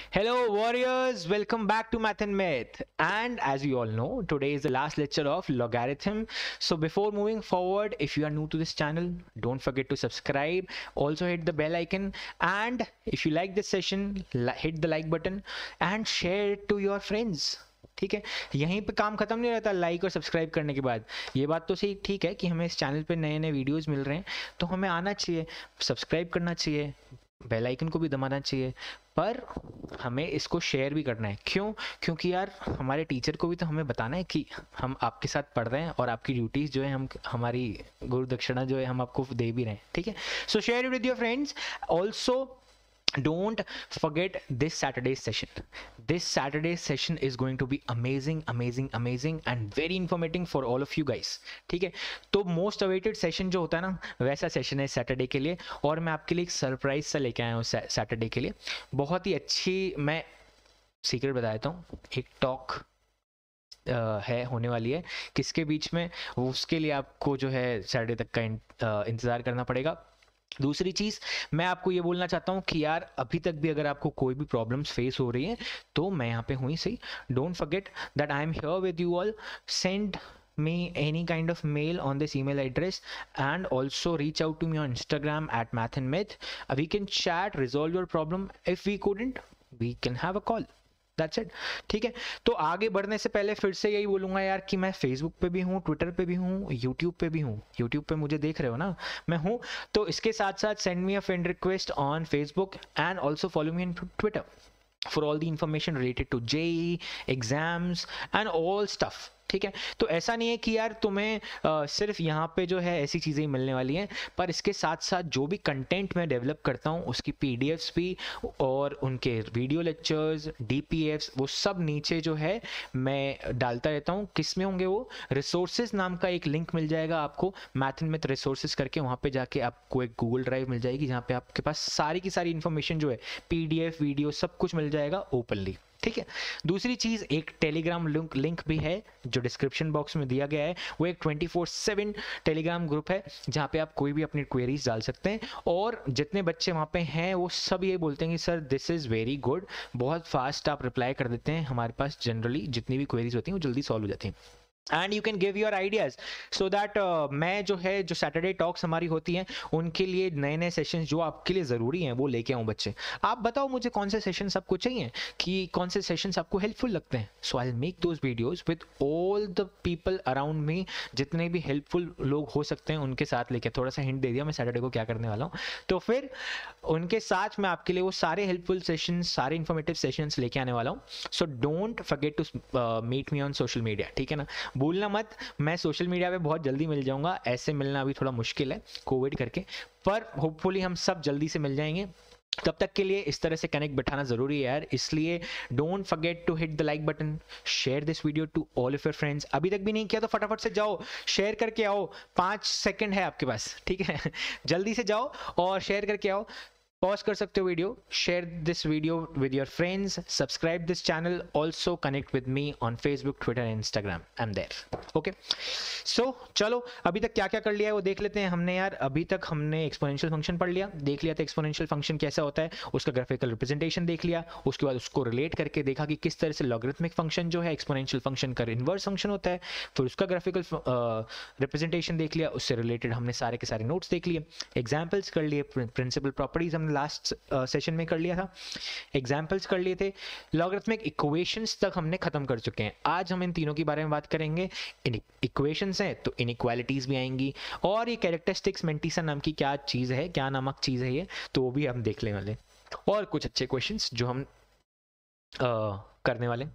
Hello, warriors! Welcome back to Math and Myth. And as you all know, today is the last lecture of logarithm. So, before moving forward, if you are new to this channel, don't forget to subscribe. Also, hit the bell icon. And if you like this session, hit the like button and share it to your friends. ठीक है, यहीं पे काम खत्म नहीं रहता like और subscribe करने के बाद. ये बात तो सही ठीक है कि हमें इस चैनल पे नए नए वीडियोस मिल रहे हैं, तो हमें आना चाहिए, सब्सक्राइब करना चाहिए, बेल आइकन को भी दबाना चाहिए, पर हमें इसको शेयर भी करना है. क्यों? क्योंकि यार हमारे टीचर को भी तो हमें बताना है कि हम आपके साथ पढ़ रहे हैं और आपकी ड्यूटीज़ जो है हम हमारी गुरु दक्षिणा जो है हम आपको दे भी रहे हैं. ठीक है, सो share it with your friends. Also don't forget this Saturday's session. This Saturday's session is going to be amazing and very informative for all of you guys. ठीक है, तो मोस्ट अवेटेड सेशन जो होता है ना, वैसा सेशन है Saturday के लिए, और मैं आपके लिए एक सरप्राइज सा लेके आया हूँ सैटरडे के लिए. बहुत ही अच्छी, मैं सीक्रेट बता देता हूँ, एक टॉक है होने वाली है. किसके बीच में, उसके लिए आपको जो है सैटरडे तक का इंतज़ार करना पड़ेगा. दूसरी चीज़ मैं आपको ये बोलना चाहता हूँ कि यार अभी तक भी अगर आपको कोई भी प्रॉब्लम्स फेस हो रही हैं तो मैं यहाँ पे हूँ ही सही. Don't forget that I am here with you all. Send me any kind of mail on this email address and also reach out to me on Instagram at Math and Myth. We can chat, resolve your problem. If we couldn't, we can have a call. That's it. ठीक है, तो आगे बढ़ने से पहले फिर से यही बोलूँगा यार कि मैं फेसबुक पे भी हूँ, ट्विटर पे भी हूँ, यूट्यूब पे भी हूँ. यूट्यूब पे मुझे देख रहे हो ना, मैं हूँ. तो इसके साथ साथ send me a friend request on Facebook and also follow me on Twitter for all the information related to JEE, exams and all stuff. ठीक है, तो ऐसा नहीं है कि यार तुम्हें सिर्फ यहाँ पे जो है ऐसी चीज़ें ही मिलने वाली हैं, पर इसके साथ साथ जो भी कंटेंट मैं डेवलप करता हूँ उसकी PDFs भी और उनके वीडियो लेक्चर्स, DPFs, वो सब नीचे जो है मैं डालता रहता हूँ. किस में होंगे वो? रिसोर्सेज नाम का एक लिंक मिल जाएगा आपको, मैथ एंड मिथ रिसोर्सेज करके. वहाँ पे जाके आपको एक गूगल ड्राइव मिल जाएगी जहाँ पे आपके पास सारी की सारी इन्फॉर्मेशन जो है, PDF, वीडियो, सब कुछ मिल जाएगा ओपनली. ठीक है, दूसरी चीज़ एक टेलीग्राम लिंक भी है जो डिस्क्रिप्शन बॉक्स में दिया गया है. वो एक 24/7 टेलीग्राम ग्रुप है जहाँ पे आप कोई भी अपनी क्वेरीज डाल सकते हैं, और जितने बच्चे वहाँ पे हैं वो सब ये बोलते हैं कि sir this is very good, बहुत फास्ट आप रिप्लाई कर देते हैं. हमारे पास जनरली जितनी भी क्वेरीज होती हैं वो जल्दी सॉल्व हो जाती हैं. And you can give your ideas so that मैं जो है जो सैटरडे टॉक्स हमारी होती हैं उनके लिए नए नए सेशंस जो आपके लिए ज़रूरी हैं वो लेके आऊँ. बच्चे आप बताओ मुझे कौन से सेशंस आपको चाहिए, कि कौन से सेशंस आपको हेल्पफुल लगते हैं. So I will make those videos with all the people around me, जितने भी हेल्पफुल लोग हो सकते हैं उनके साथ लेके. थोड़ा सा हिंट दे दिया मैं सैटरडे को क्या करने वाला हूँ, तो फिर उनके साथ मैं आपके लिए वो सारे हेल्पफुल सेशंस, सारे इन्फॉर्मेटिव सेशंस लेके आने वाला हूँ. So don't forget to meet me on social media. ठीक है ना, भूलना मत. मैं सोशल मीडिया पे बहुत जल्दी मिल जाऊंगा, ऐसे मिलना अभी थोड़ा मुश्किल है कोविड करके, पर होपफुली हम सब जल्दी से मिल जाएंगे. तब तक के लिए इस तरह से कनेक्ट बिठाना ज़रूरी है यार, इसलिए don't forget to hit the like button, share this video to all of your friends. अभी तक भी नहीं किया तो फटाफट से जाओ, शेयर करके आओ. 5 सेकंड है आपके पास, ठीक है. जल्दी से जाओ और शेयर करके आओ. पॉज कर सकते हो video, share this video with your friends, subscribe this channel, also connect with me on Facebook, Twitter and Instagram. I am there. Okay, so चलो अभी तक क्या क्या कर लिया है वो देख लेते हैं. हमने यार अभी तक हमने एक्सपोनेंशियल फंक्शन पढ़ लिया, देख लिया था एक्सपोनेंशियल फंक्शन कैसा होता है, उसका ग्राफिकल रिप्रेजेंटेशन देख लिया. उसके बाद उसको रिलेट करके देखा कि किस तरह से लॉगरिथमिक फंक्शन जो है एक्सपोनेंशियल फंक्शन का इन्वर्स फंक्शन होता है. फिर उसका ग्राफिकल रिप्रेजेंटेशन देख लिया, उससे रिलेटेड हमने सारे के सारे नोट्स देख लिए, एग्जाम्पल्स कर लिए, प्रिंसिपल प्रॉपर्टीज हमने लास्ट सेशन में कर लिया था, एग्जाम्पल्स कर लिए थे, लॉगरिथमिक इक्वेशंस तक हमने खत्म कर चुके हैं. आज हम इन तीनों के बारे में बात करेंगे. इन इक्वेशंस हैं तो इनइक्वालिटीज भी आएंगी, और ये कैरेक्टरिस्टिक्स मेंटिसा नाम की क्या चीज़ है, क्या नामक चीज़ है ये, तो वो भी हम देख लेने वाले, और कुछ अच्छे क्वेश्चंस जो हम करने वाले.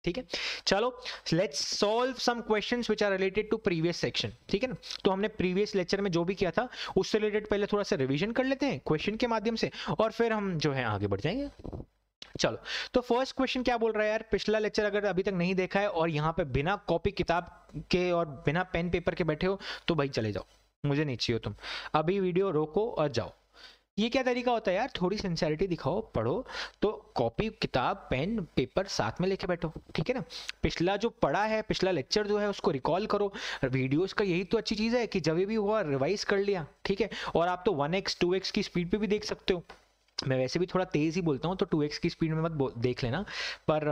ठीक है, चलो let's solve some questions which are related to previous section. ठीक है ना, तो हमने प्रीवियस लेक्चर में जो भी किया था उससे रिलेटेड पहले थोड़ा सा रिवीजन कर लेते हैं क्वेश्चन के माध्यम से, और फिर हम जो है आगे बढ़ जाएंगे. चलो, तो फर्स्ट क्वेश्चन क्या बोल रहा है यार, पिछला लेक्चर अगर अभी तक नहीं देखा है और यहाँ पे बिना कॉपी किताब के और बिना पेन पेपर के बैठे हो तो भाई चले जाओ, मुझे नहीं चाहिए तुम. अभी वीडियो रोको और जाओ. ये क्या तरीका होता है यार, थोड़ी सिंसेरिटी दिखाओ, पढ़ो तो कॉपी किताब पेन पेपर साथ में लेके बैठो. ठीक है ना, पिछला जो पढ़ा है, पिछला लेक्चर जो है उसको रिकॉल करो. वीडियोस का यही तो अच्छी चीज़ है कि जब भी हुआ रिवाइज कर लिया. ठीक है, और आप तो 1x 2x की स्पीड पे भी देख सकते हो. मैं वैसे भी थोड़ा तेज़ ही बोलता हूँ, तो 2x की स्पीड में मत देख लेना, पर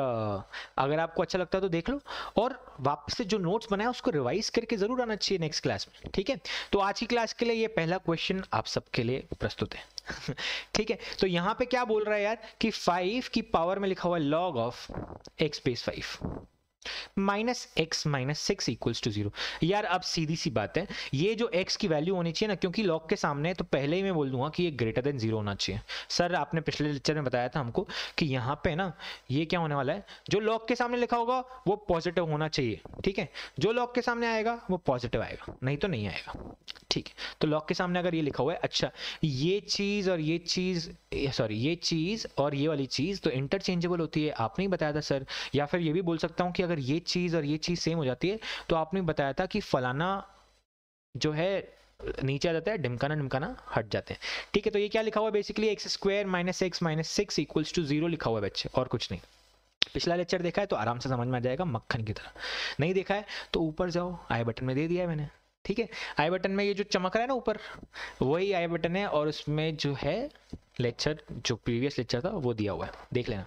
अगर आपको अच्छा लगता है तो देख लो, और वापस से जो नोट्स बनाया उसको रिवाइज करके ज़रूर आना चाहिए नेक्स्ट क्लास में, ठीक है। तो आज की क्लास के लिए ये पहला क्वेश्चन आप सबके लिए प्रस्तुत है। ठीक है, तो यहाँ पे क्या बोल रहा है यार कि 5 की पावर में लिखा हुआ है log of x base 5 minus x minus 6 equals to 0। यार अब सीधी सी बात है, ये जो x की वैल्यू होनी चाहिए ना, क्योंकि लॉग के सामने है, तो पहले ही मैं बोल दूंगा कि ये ग्रेटर देन 0 होना चाहिए। सर आपने पिछले लेक्चर में बताया था हमको कि यहाँ पे ना ये क्या होने वाला है, जो लॉग के सामने लिखा होगा वो पॉजिटिव होना चाहिए, ठीक है। जो लॉग के सामने आएगा वो पॉजिटिव आएगा, नहीं तो नहीं आएगा, ठीक है। तो लॉग के सामने अगर ये लिखा हुआ है, अच्छा ये चीज़ और ये चीज़, सॉरी ये चीज़ और ये वाली चीज़ तो इंटरचेंजेबल होती है, आपने ही बताया था सर। या फिर ये भी बोल सकता हूँ कि अगर ये चीज़ और ये चीज़ सेम हो जाती है तो आपने बताया था कि फलाना जो है नीचे आ जाता है, ढिमकाना ढिमकाना हट जाते हैं, ठीक है। तो ये क्या लिखा हुआ है basically, x square minus x minus 6 equals to 0 लिखा हुआ है बच्चे, और कुछ नहीं। पिछला लेक्चर देखा है तो आराम से समझ में आ जाएगा मक्खन की तरह, नहीं देखा है तो ऊपर जाओ, आई बटन में दे दिया है मैंने, ठीक है। आई बटन में ये जो चमक रहा है ना ऊपर, वही आई बटन है, और उसमें जो है लेक्चर, जो प्रीवियस लेक्चर था वो दिया हुआ है, देख लेना।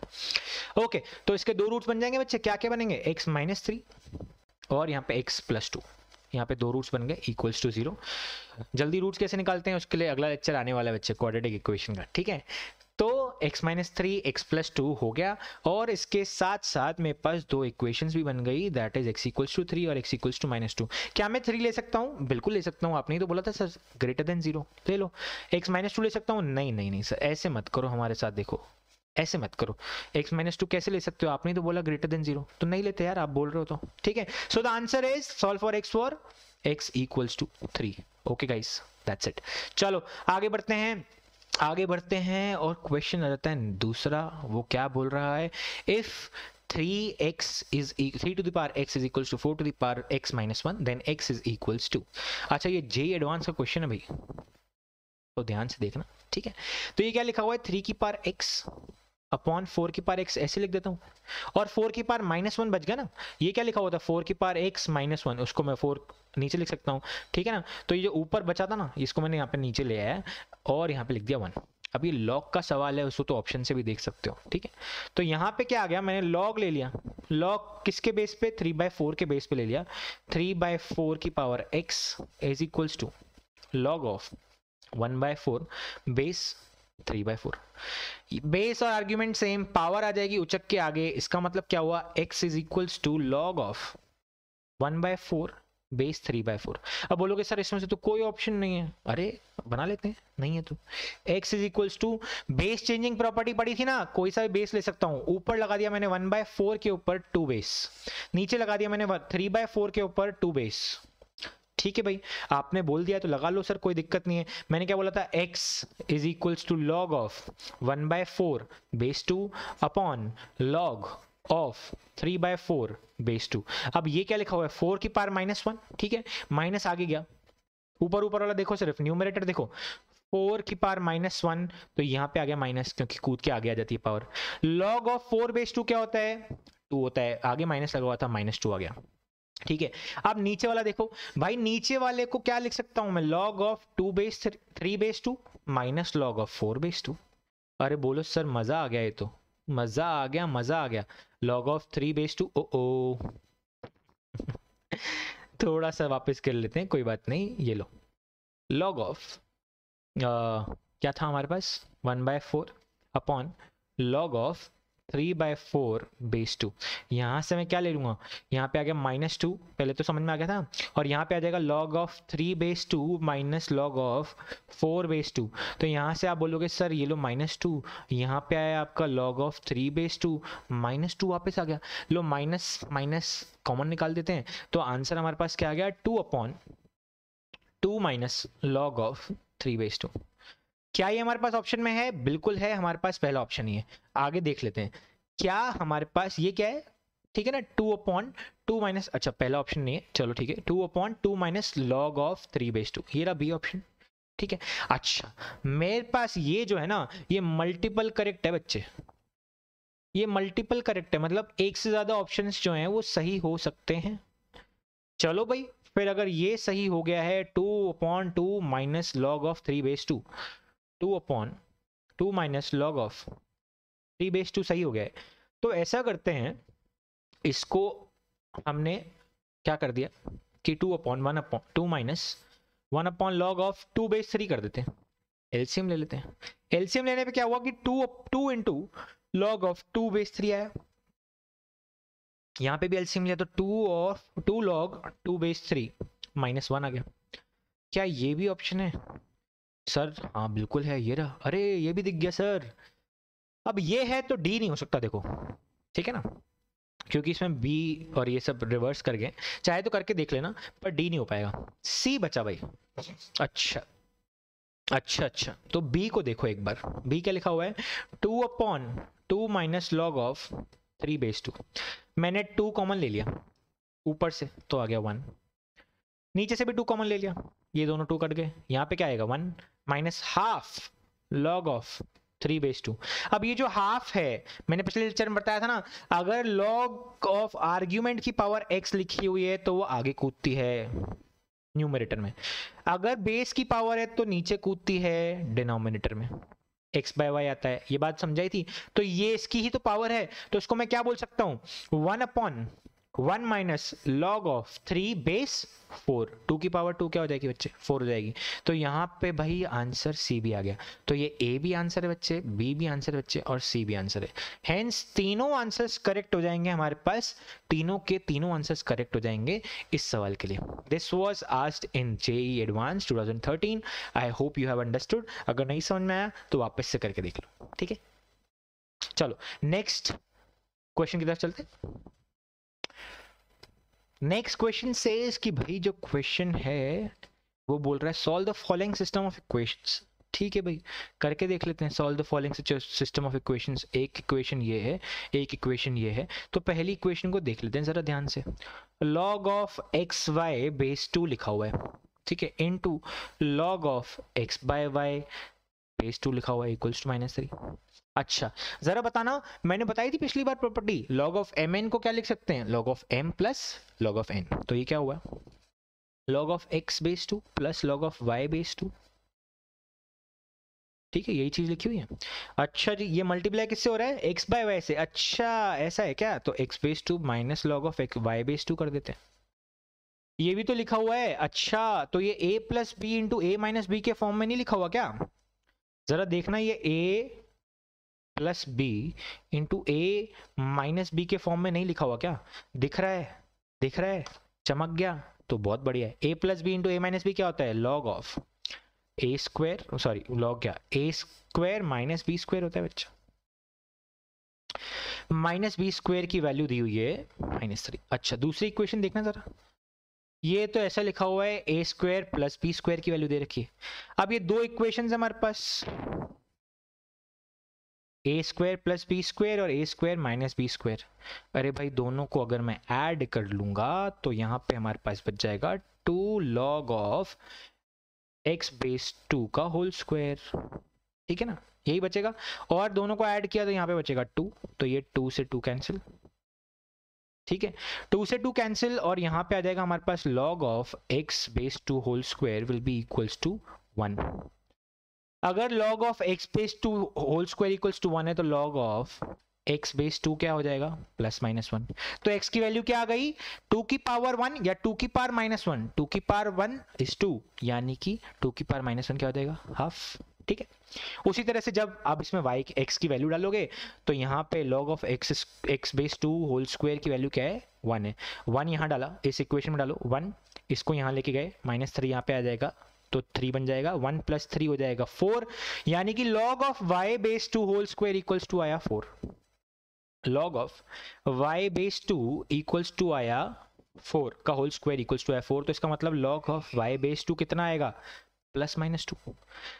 ओके, तो इसके दो रूट्स बन जाएंगे बच्चे, क्या क्या बनेंगे, x माइनस 3 और यहाँ पे x प्लस 2, यहाँ पे दो रूट्स बन गए इक्वल्स टू 0। जल्दी रूट्स कैसे निकालते हैं उसके लिए अगला लेक्चर आने वाला है बच्चे, क्वाड्रेटिक इक्वेशन का, ठीक है। तो x माइनस 3 x प्लस 2 हो गया, और इसके साथ साथ मेरे पास दो इक्वेशंस भी बन गई, that is x equals to 3 और x इक्वल्स टू माइनस 2। क्या मैं 3 ले सकता हूँ? बिल्कुल ले सकता हूँ, आपने ही तो बोला था सर ग्रेटर देन 0, ले लो। x माइनस 2 ले सकता हूँ? नहीं नहीं नहीं सर, ऐसे मत करो हमारे साथ, देखो ऐसे मत करो, x माइनस 2 कैसे ले सकते हो, आपने ही तो बोला ग्रेटर देन 0, तो नहीं लेते यार, आप बोल रहे हो तो, ठीक है। So the answer is solve for x equals to 3। Okay guys, that's it. चलो आगे बढ़ते हैं, आगे बढ़ते हैं, और क्वेश्चन आ जाता है दूसरा, वो क्या बोल रहा है, if 3 to the power x is equals to 4 to the power x minus 1 then x is equals to। अच्छा ये जे एडवांस का क्वेश्चन है भाई, तो ध्यान से देखना, ठीक है। तो ये क्या लिखा हुआ है, 3 की पावर x अपॉन 4 की पावर x, ऐसे लिख देता हूँ, और 4 की पावर माइनस 1 बच गया ना। ये क्या लिखा हुआ था, 4 की पावर x माइनस 1, उसको मैं 4 नीचे लिख सकता हूँ, ठीक है ना। तो ये जो ऊपर बचा था ना, इसको मैंने यहाँ पे नीचे ले आया और यहाँ पे लिख दिया 1। अब ये लॉग का सवाल है, उसको तो ऑप्शन से भी देख सकते हो, ठीक है। तो यहाँ पे क्या आ गया, मैंने लॉग ले लिया, लॉग किसके बेस पे, 3/4 के बेस पे ले लिया। 3/4 की power x is equals to log of 1/4 base 3/4। Base और आर्ग्यूमेंट सेम, पावर आ जाएगी उचक के आगे, इसका मतलब क्या हुआ, x is equals to log of 1/4 base 3/4। अब बोलोगे सर इसमें से तो कोई ऑप्शन नहीं है, अरे बना लेते हैं, नहीं है तो x is equals to, base changing property पड़ी थी ना, कोई सा भी बेस ले सकता हूँ, ऊपर लगा दिया मैंने 1/4 के ऊपर 2 बेस, नीचे लगा दिया मैंने 3/4 के ऊपर 2 बेस, ठीक है भाई। आपने बोल दिया तो लगा लो सर, कोई दिक्कत नहीं है। मैंने क्या बोला था, x is equals to log of 1/4 base 2 upon log of 3/4 base 2। अब ये क्या लिखा हुआ है, 4 की पावर माइनस 1, ठीक है, माइनस आगे गया, ऊपर ऊपर वाला देखो, सिर्फ न्यूमरेटर देखो, 4 की पावर माइनस 1, तो यहाँ पे आ गया माइनस, क्योंकि कूद के आगे आ जाती है पावर। लॉग ऑफ 4 बेस 2 क्या होता है, 2 होता है, आगे माइनस लगा हुआ था, -2 आ गया, ठीक है। अब नीचे वाला देखो भाई, नीचे वाले को क्या लिख सकता हूं मैं, log of 3/2 minus log of 4/2। अरे बोलो सर मजा आ गया, ये तो मजा आ गया, मजा आ गया। log ऑफ 3/2, ओ थोड़ा सा वापस कर लेते हैं, कोई बात नहीं, ये लो log ऑफ क्या था हमारे पास, 1/4 अपॉन log ऑफ 3/4 बेस 2। यहाँ से मैं क्या ले लूँगा, यहाँ पे आ गया -2, पहले तो समझ में आ गया था, और यहाँ पे आ जाएगा log of 3/2 minus log of 4/2। तो यहाँ से आप बोलोगे सर ये लो -2, यहाँ पे आया आपका log ऑफ 3/2, -2 वापस आ गया, लो माइनस माइनस कॉमन निकाल देते हैं, तो आंसर हमारे पास क्या आ गया, 2/2 माइनस लॉग ऑफ 3/2। क्या ये हमारे पास ऑप्शन में है, बिल्कुल है, हमारे पास पहला ऑप्शन ही है। आगे देख लेते हैं क्या हमारे पास, ये क्या है, ठीक है ना, 2/2 माइनस, अच्छा पहला ऑप्शन नहीं है, चलो ठीक है, 2/2 माइनस लॉग ऑफ 3/2, ये रहा बी ऑप्शन, ठीक है। अच्छा मेरे पास ये जो है ना, ये मल्टीपल करेक्ट है बच्चे, ये मल्टीपल करेक्ट है, मतलब एक से ज्यादा ऑप्शंस जो हैं वो सही हो सकते हैं। चलो भाई, फिर अगर ये सही हो गया है, 2/2 minus log of 3/2, 2/2 2 minus log of 3/2 सही हो गया है। तो ऐसा करते हैं, इसको हमने क्या कर दिया कि 2 माइनस 1 लॉग ऑफ 2/3 कर देते हैं। एलसीएम ले लेते हैं। एलसीएम लेने पे क्या हुआ कि 2 इंटू लॉग ऑफ 2/3 आया। यहाँ पे भी एलसीएम लिया तो 2 लॉग 2/3 -1 आ गया। क्या ये भी ऑप्शन है सर? हाँ बिल्कुल है, ये रहा। अरे ये भी दिख गया सर। अब ये है तो डी नहीं हो सकता, देखो ठीक है ना, क्योंकि इसमें बी और ये सब रिवर्स कर गए। चाहे तो करके देख लेना, पर डी नहीं हो पाएगा। सी बचा भाई। अच्छा अच्छा अच्छा, तो बी को देखो एक बार। बी क्या लिखा हुआ है? 2/2 माइनस लॉग ऑफ 3/2। मैंने 2 कॉमन ले लिया ऊपर से तो आ गया 1, नीचे से भी 2 कॉमन ले लिया, ये दोनों 2 कट गए। यहाँ पे क्या आएगा 1 माइनस हाफ लॉग ऑफ 3/2। अब ये जो हाफ है, मैंने पिछले लेक्चर में बताया था ना, अगर लॉग ऑफ आर्ग्यूमेंट की पावर x लिखी हुई है तो वो आगे कूदती है न्यूमरेटर में, अगर बेस की पावर है तो नीचे कूदती है डिनोमिनेटर में। x/y आता है, ये बात समझाई थी। तो ये इसकी ही तो पावर है, तो इसको मैं क्या बोल सकता हूँ? 1/1 माइनस लॉग ऑफ 3/4। 2 की पावर 2 क्या हो जाएगी बच्चे? 4 हो जाएगी। तो यहाँ पे भाई आंसर सी भी आ गया। तो ये ए भी आंसर है बच्चे, बी भी आंसर है बच्चे, और सी भी आंसर है। हेंस तीनों आंसर्स करेक्ट हो जाएंगे हमारे पास। तीनों के तीनों आंसर्स करेक्ट हो जाएंगे इस सवाल के लिए। This was asked in JEE advance 2013। I hope you have understood. अगर नहीं समझ में आया तो वापस से करके देख लो, ठीक है। चलो नेक्स्ट क्वेश्चन की तरफ चलते। नेक्स्ट क्वेश्चन सेज कि भाई जो क्वेश्चन है वो बोल रहा है solve the following system of equations. ठीक है भाई, करके देख लेते हैं। Solve the following system of equations. एक इक्वेशन ये है, एक इक्वेशन ये है। तो पहली इक्वेशन को देख लेते हैं जरा ध्यान से। लॉग ऑफ x/2 लिखा हुआ है, ठीक है, इनटू लॉग ऑफ x/y/2 लिखा हुआ है इक्वल्स टू -3। अच्छा जरा बताना, मैंने बताई थी पिछली बार प्रॉपर्टी, लॉग ऑफ mn को क्या लिख सकते हैं? Log of m plus log of n। तो ये क्या हुआ? Log of x/2 plus log of y/2। ठीक है, यही चीज लिखी हुई है। अच्छा जी, ये मल्टीप्लाई किससे हो रहा है? x/y से। अच्छा ऐसा है क्या? तो x/2 minus log of y/2 कर देते हैं। ये भी तो लिखा हुआ है। अच्छा तो ये a plus B into A minus B के फॉर्म में नहीं लिखा हुआ क्या? जरा देखना, ये a plus B into A minus B के फॉर्म में नहीं लिखा हुआ क्या? दिख रहा है, दिख रहा है, चमक गया, तो बहुत बढ़िया है। a plus B into A minus B क्या होता है? Log of a square, sorry log क्या, a square minus B square होता है बच्चा। माइनस बी स्क्वायर की वैल्यू दी हुई है -3। अच्छा दूसरी इक्वेशन देखना जरा, ये तो ऐसा लिखा हुआ है a square plus B square की वैल्यू दे रखी है। अब ये दो इक्वेशन हमारे पास, a square plus B square और a square minus B square. अरे भाई दोनों को अगर मैं ऐड कर लूंगा तो यहाँ पे हमारे पास बच जाएगा 2 लॉग ऑफ x/2 का होल स्क्वायर। ठीक है ना, यही बचेगा। और दोनों को ऐड किया तो यहाँ पे बचेगा 2, तो ये 2 से 2 कैंसिल। ठीक है, 2 से 2 कैंसिल, और यहाँ पे आ जाएगा हमारे पास log of x/2 whole square will be equals to 1। अगर log of x/2 whole square equals to 1 है तो log ऑफ x/2 क्या हो जाएगा? +-1। तो x की वैल्यू क्या आ गई? 2 की पावर 1 या 2 की पावर -1। 2 की पावर 1 इज 2, यानी कि 2 की पावर -1 क्या हो जाएगा? हाफ। ठीक है, उसी तरह से जब आप इसमें x की वैल्यू डालोगे तो यहाँ पे log of x/2 whole square की वैल्यू क्या है? 1 है। 1 यहाँ डाला, इस इक्वेशन में डालो 1, इसको यहाँ लेके गए, -3 यहाँ पे आ जाएगा तो 3 बन जाएगा, 1 + 3 हो जाएगा 4, यानी कि log of y/2 whole square equals to आया 4। log of y/2 equals to आया 4 का होल स्क्वायर इक्वल्स टू आया 4। तो इसका मतलब log ऑफ y/2 कितना आएगा? +-2।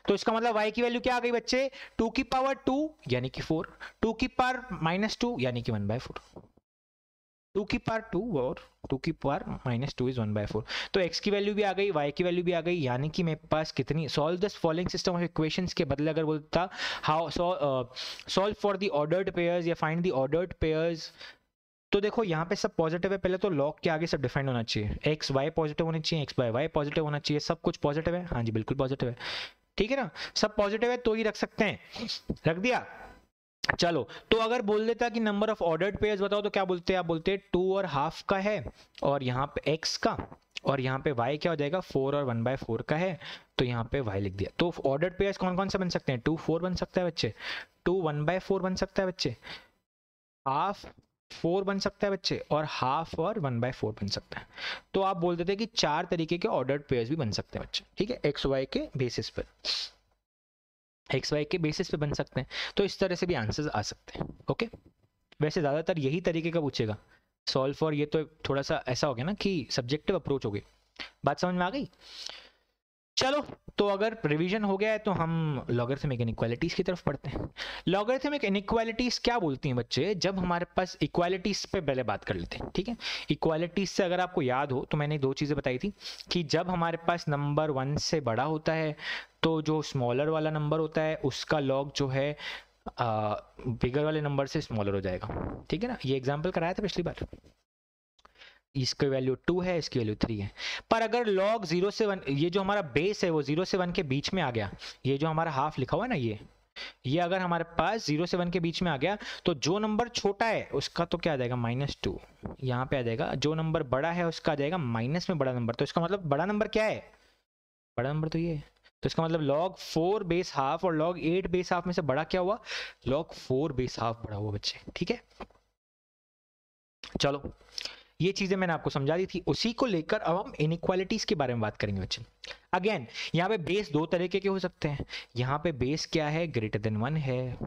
तो इसका मतलब y की वैल्यू क्या आ गई बच्चे? 2 की पावर 2 यानी कि 4, 2 की पावर -2 यानी कि 1/4। 2 की पावर 2 और 2 की पावर -2 इज 1/4। तो x की वैल्यू भी आ गई, y की वैल्यू भी आ गई, यानी कि मेरे पास कितनी? Solve the following system of equations के बदले अगर बोलता how solve for the ordered pairs या फाइंड द ऑर्डर्ड पेयर्स, तो देखो यहाँ पे सब पॉजिटिव है। पहले तो लॉग के आगे सब डिफाइंड होना चाहिए, x y पॉजिटिव होनी चाहिए, x/y पॉजिटिव होना चाहिए, सब कुछ पॉजिटिव है। हाँ जी बिल्कुल पॉजिटिव है। ठीक है ना, सब पॉजिटिव है तो ही रख सकते हैं, रख दिया। चलो, तो अगर बोल देता कि नंबर ऑफ ऑर्डर्ड पेयर्स बताओ तो क्या बोलते हैं आप? बोलते हैं 2.5 का है, और यहाँ पे x का, और यहाँ पे y क्या हो जाएगा, 4 और 1/4 का है, तो यहाँ पे y लिख दिया। तो ऑर्डर्ड पेयर्स कौन कौन से बन सकते हैं? 2 4 बन सकता है बच्चे, 2 1/4 बन सकता है बच्चे, हाफ 4 बन सकता है बच्चे, और हाफ और 1/4 बन सकता है। तो आप बोल देते हैं कि 4 तरीके के ऑर्डर्ड पेयर्स भी बन सकते हैं बच्चे, ठीक है, एक्स वाई के बेसिस पर, एक्स वाई के बेसिस पे बन सकते हैं। तो इस तरह से भी आंसर्स आ सकते हैं। ओके, वैसे ज़्यादातर यही तरीके का पूछेगा सॉल्व फॉर, ये तो थोड़ा सा ऐसा हो गया ना कि सब्जेक्टिव अप्रोच हो गई। बात समझ में आ गई? चलो, तो अगर रिवीजन हो गया है तो हम लॉगरिथमिक इनइक्वालिटीज की तरफ पढ़ते हैं। लॉगरिथमिक इनइक्वालिटीज क्या बोलती हैं बच्चे? जब हमारे पास इक्वालिटीज पे पहले बात कर लेते हैं, ठीक है। इक्वालिटीज से अगर आपको याद हो तो मैंने 2 चीज़ें बताई थी कि जब हमारे पास नंबर 1 से बड़ा होता है तो जो स्मॉलर वाला नंबर होता है उसका लॉग जो है बिगर वाले नंबर से स्मॉलर हो जाएगा, ठीक है ना। ये एग्जाम्पल कराया था पिछली बार। इसकी वैल्यू 2 है, इसकी वैल्यू 3 है। पर अगर log 0 से 1, ये जो हमारा बेस है वो 0 से 1 के बीच में आ गया, ये जो हमारा हाफ लिखा हुआ है ना, ये अगर हमारे पास 0 से 1 के बीच में आ गया तो जो नंबर छोटा है उसका तो क्या आ जाएगा, -2 यहाँ पे आ जाएगा। जो नंबर बड़ा है उसका आ जाएगा माइनस में बड़ा नंबर। तो इसका मतलब बड़ा नंबर क्या है? बड़ा नंबर तो ये है। तो इसका मतलब log 4 बेस हाफ और log 8 बेस हाफ में से बड़ा क्या हुआ? log 4 बेस हाफ बड़ा हुआ बच्चे, ठीक है। चलो, ये चीजें मैंने आपको समझा दी थी। उसी को लेकर अब हम इनइक्वालिटीज के बारे में बात करेंगे बच्चे। अगेन, यहाँ पे बेस 2 तरीके के हो सकते हैं। यहाँ पे बेस क्या है? ग्रेटर देन 1 है।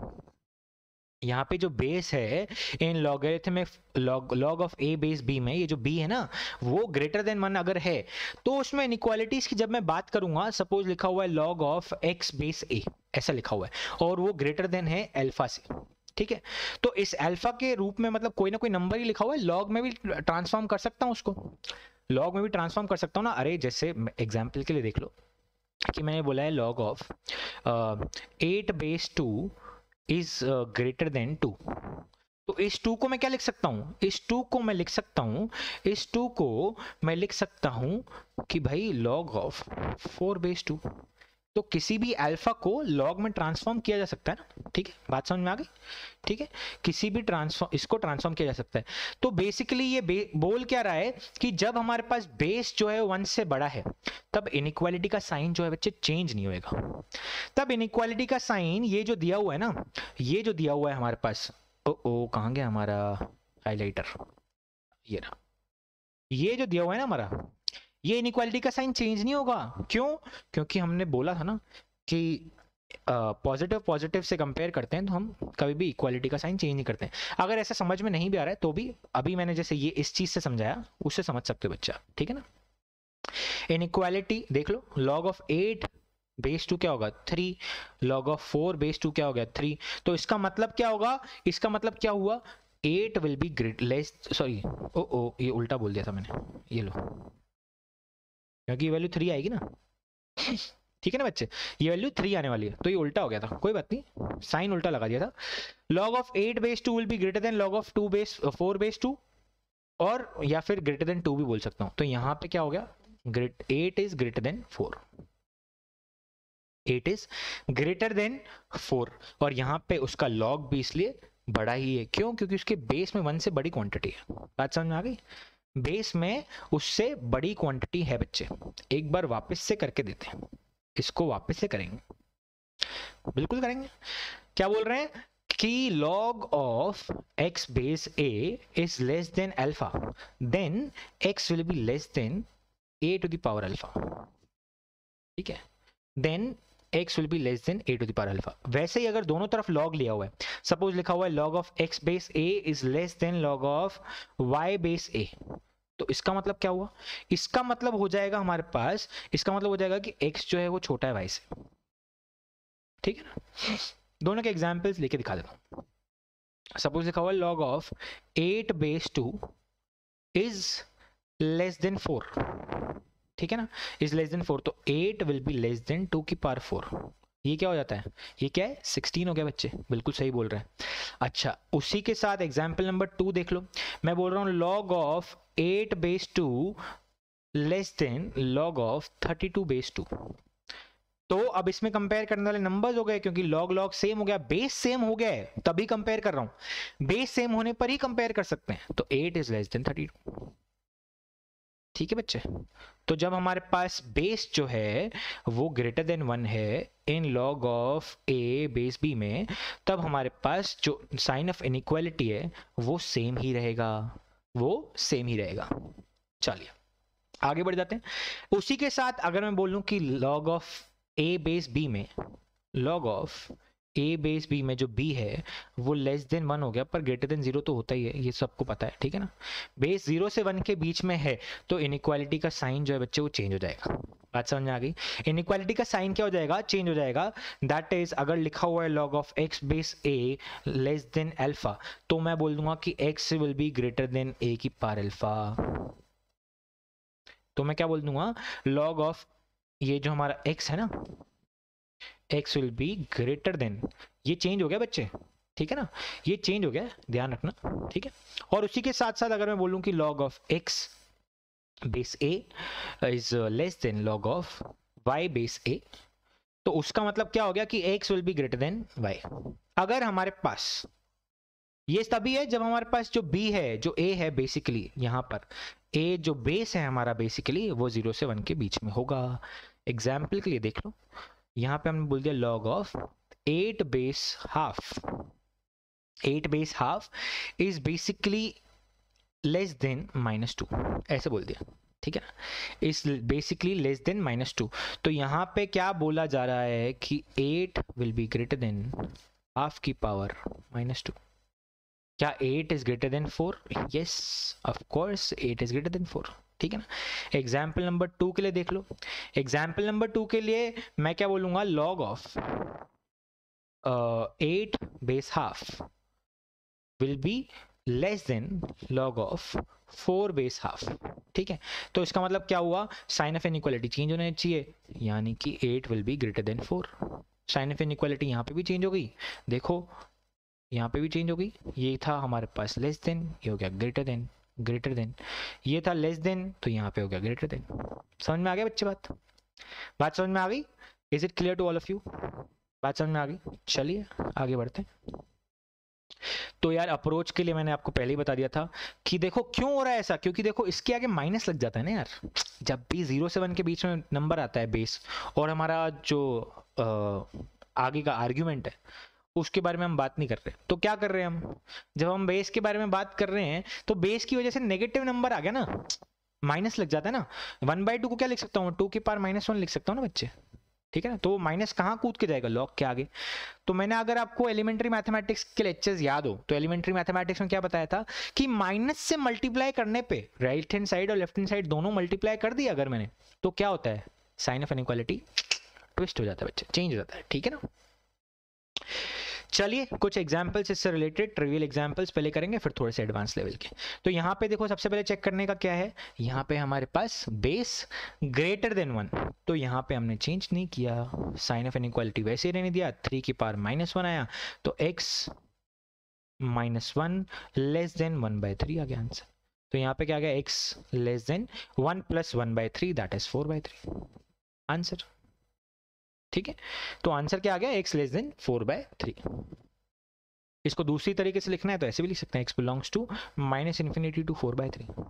यहाँ पे जो बेस है इन logarithmic log of a base b में, ये जो b है ना वो ग्रेटर देन 1 अगर है तो उसमें इनइक्वालिटीज की जब मैं बात करूंगा, सपोज लिखा हुआ है log of x base a, ऐसा लिखा हुआ है, और वो ग्रेटर देन है अल्फा से, ठीक है। तो इस अल्फा के रूप में मतलब कोई ना कोई नंबर ही लिखा हुआ है, लॉग में भी ट्रांसफॉर्म कर सकता हूँ उसको, लॉग में भी ट्रांसफॉर्म कर सकता हूँ ना। अरे जैसे एग्जाम्पल के लिए देख लो कि मैंने बोला है log of 8 base 2 is greater then 2। तो इस 2 को मैं क्या लिख सकता हूँ? इस 2 को मैं लिख सकता हूँ, इस 2 को मैं लिख सकता हूँ कि भाई log ऑफ 4 बेस 2। तो किसी भी अल्फा को लॉग में ट्रांसफॉर्म किया जा सकता है ना, ठीक है। बात समझ में आ गई? ठीक है, किसी भी इसको ट्रांसफॉर्म किया जा सकता है। तो बेसिकली ये बोल क्या रहा है कि जब हमारे पास बेस जो है 1 से बड़ा है तब इनइक्वालिटी का साइन जो है बच्चे चेंज नहीं होएगा। तब इनइक्वालिटी का साइन ये जो दिया हुआ है ना, ये जो दिया हुआ है हमारे पास, ओ कहाँ गया हमारा हाईलाइटर, ये रहा, ये जो दिया हुआ है ना हमारा, ये इनइक्वालिटी का साइन चेंज नहीं होगा। क्यों? क्योंकि हमने बोला था ना कि पॉजिटिव पॉजिटिव से कंपेयर करते हैं तो हम कभी भी इक्वालिटी का साइन चेंज नहीं करते हैं। अगर ऐसा समझ में नहीं भी आ रहा है तो भी अभी मैंने जैसे ये इस चीज से समझाया उससे समझ सकते हो बच्चा, ठीक है ना। इनइक्वालिटी देख लो, log ऑफ 8 बेस 2 क्या होगा? 3। log ऑफ 4 बेस 2 क्या हो गया? 3। तो इसका मतलब क्या होगा? इसका मतलब क्या हुआ? 8 will be great less, sorry ओ ये उल्टा बोल दिया था मैंने, ये लो, क्योंकि वैल्यू 3 आएगी ना, ठीक है ना बच्चे, ये वैल्यू 3 आने वाली है तो ये उल्टा हो गया था, कोई बात नहीं, साइन उल्टा लगा दिया था। log of 8 base 2 will be greater than log of 4 base 2, और या फिर ग्रेटर देन 2 भी बोल सकता हूं। तो यहां पे क्या हो गया? 8 is greater than 4, 8 is greater than 4, और यहां पे उसका log भी इसलिए बड़ा ही है। क्यों? क्योंकि उसके बेस में 1 से बड़ी क्वांटिटी है। बात समझ में आ गई? बेस में उससे बड़ी क्वांटिटी है बच्चे। एक बार वापस से करके देते हैं, इसको वापस से करेंगे, बिल्कुल करेंगे। क्या बोल रहे हैं कि log of x base a is less than alpha, then x will be less than a to the power alpha, ठीक है। Then x will be less than a to the power alpha. वैसे ही अगर दोनों तरफ log लिया हुआ है, सपोज लिखा हुआ है log of x base a is less then log of y base a, तो इसका मतलब क्या हुआ? इसका मतलब हो जाएगा हमारे पास, इसका मतलब हो जाएगा कि x जो है वो छोटा है y से, ठीक है ना। दोनों के एग्जांपल्स लेके दिखा देता हूं। सपोज लिखा हुआ है log of 8 base 2 is less then 4, ठीक है ना, इज लेस देन 4। तो 8 विल बी लेस देन 2 की पावर 4। ये क्या हो जाता है? ये क्या है? 16 हो गया बच्चे, बिल्कुल सही बोल रहे हैं। अच्छा, उसी के साथ एग्जाम्पल नंबर 2 देख लो। मैं बोल रहा हूँ log of 8 base 2 less then log of 32 base 2। तो अब इसमें कंपेयर करने वाले नंबर्स हो गए, क्योंकि लॉग लॉग सेम हो गया, बेस सेम हो गया है, तभी कंपेयर कर रहा हूं, बेस सेम होने पर ही कंपेयर कर सकते हैं। तो 8 इज लेस देन 32। ठीक है बच्चे, तो जब हमारे पास बेस जो है वो ग्रेटर देन 1 है इन log of A base B में, तब हमारे पास जो साइन ऑफ इनइक्वालिटी है वो सेम ही रहेगा, वो सेम ही रहेगा। चलिए आगे बढ़ जाते हैं। उसी के साथ अगर मैं बोलूं कि log of A base B में, log of A base B में जो b है वो लेस देन 1 हो गया, पर ग्रेटर देन 0 तो होता ही है, ये सबको पता है, ठीक है ना। बेस 0 से 1 के बीच में है तो इनइक्वालिटी का साइन जो है बच्चे वो चेंज हो जाएगा। बात समझ में आ गई? इनइक्वालिटी का साइन क्या हो जाएगा? चेंज हो जाएगा। दैट इज अगर लिखा हुआ है log of x base a less than alpha, तो मैं बोल दूंगा कि x will be greater then a की पावर अल्फा। तो मैं क्या बोल दूंगा? लॉग ऑफ ये जो हमारा x है ना, x will be greater then, ये चेंज हो गया बच्चे, ठीक है ना, ये चेंज हो गया, ध्यान रखना, ठीक है। और उसी के साथ साथ अगर मैं बोलूं कि log of x base a is less then log of y base a, तो उसका मतलब क्या हो गया कि x will be greater then y। अगर हमारे पास ये तभी है जब हमारे पास जो b है, जो a है, बेसिकली यहां पर a जो बेस है हमारा बेसिकली वो 0 से 1 के बीच में होगा। एग्जाम्पल के लिए देख लो, यहां पे हमने बोल दिया log of 8 base half, 8 base half is basically less than -2, ऐसे बोल दिया, ठीक है ना, इज बेसिकली लेस देन -2। तो यहां पे क्या बोला जा रहा है कि 8 will be greater than half की पावर -2। क्या 8 is greater than 4? Yes of course 8 is greater than 4, ठीक है ना। एग्जाम्पल नंबर 2 के लिए देख लो, एग्जाम्पल नंबर 2 के लिए मैं क्या बोलूंगा? Log of 8 base half will be less then log of 4 base half, ठीक है। तो इसका मतलब क्या हुआ? साइन ऑफ इनइक्वालिटी चेंज होना चाहिए, यानी कि 8 will be greater than 4। Sign of inequality यहाँ पे भी चेंज हो गई, देखो यहाँ पे भी चेंज हो गई, ये था हमारे पास लेस देन, ये हो गया ग्रेटर देन, ग्रेटर देन, ये था लेस देन, तो यहाँ पे हो गया ग्रेटर देन। समझ में आ गया बच्चे बात? बात समझ में आ गई? Is it clear to all of you? बात समझ में आ गई? चलिए आगे बढ़ते हैं। तो यार अप्रोच के लिए मैंने आपको पहले ही बता दिया था कि देखो क्यों हो रहा है ऐसा, क्योंकि देखो इसके आगे माइनस लग जाता है ना यार, जब भी 0 से 1 के बीच में नंबर आता है बेस, और हमारा जो आगे का आर्ग्यूमेंट है उसके बारे में हम बात नहीं कर रहे, तो क्या कर रहे हैं हम? जब हम बेस के बारे में बात कर रहे हैं तो बेस की वजह से नेगेटिव नंबर आ गया ना, माइनस लग जाता है ना। 1/2 को क्या लिख सकता हूँ? 2 की पावर -1 लिख सकता हूँ ना बच्चे, ठीक है ना। तो माइनस कहाँ कूद के जाएगा? लॉग के आगे। तो मैंने अगर आपको एलिमेंट्री मैथमेटिक्स के लेक्चर्स याद हो तो एलिमेंट्री मैथमेटिक्स में क्या बताया था कि माइनस से मल्टीप्लाई करने पे राइट हैंड साइड और लेफ्ट हैंड साइड दोनों मल्टीप्लाई कर दिया अगर मैंने, तो क्या होता है? साइन ऑफ इनइक्वालिटी ट्विस्ट हो जाता है बच्चे, चेंज हो जाता है, ठीक है ना। चलिए कुछ एग्जांपल्स इससे रिलेटेड, ट्रिवियल एग्जांपल्स पहले करेंगे फिर थोड़े से एडवांस लेवल के। तो यहाँ पे देखो सबसे पहले चेक करने का क्या है, यहाँ पे हमारे पास बेस ग्रेटर देन 1, तो यहाँ पे हमने चेंज नहीं किया, साइन ऑफ इनइक्वालिटी वैसे ही रहने दिया, 3 की पावर -1 आया, तो x -1 लेस देन 1/3 आ गया आंसर। तो यहाँ पे क्या आ गया? x less then 1 + 1/3 that is 4/3 answer, ठीक है। तो आंसर क्या आ गया? x less then 4/3। इसको दूसरी तरीके से लिखना है तो ऐसे भी लिख सकते हैं, x बिलोंग्स टू -∞ टू 4/3।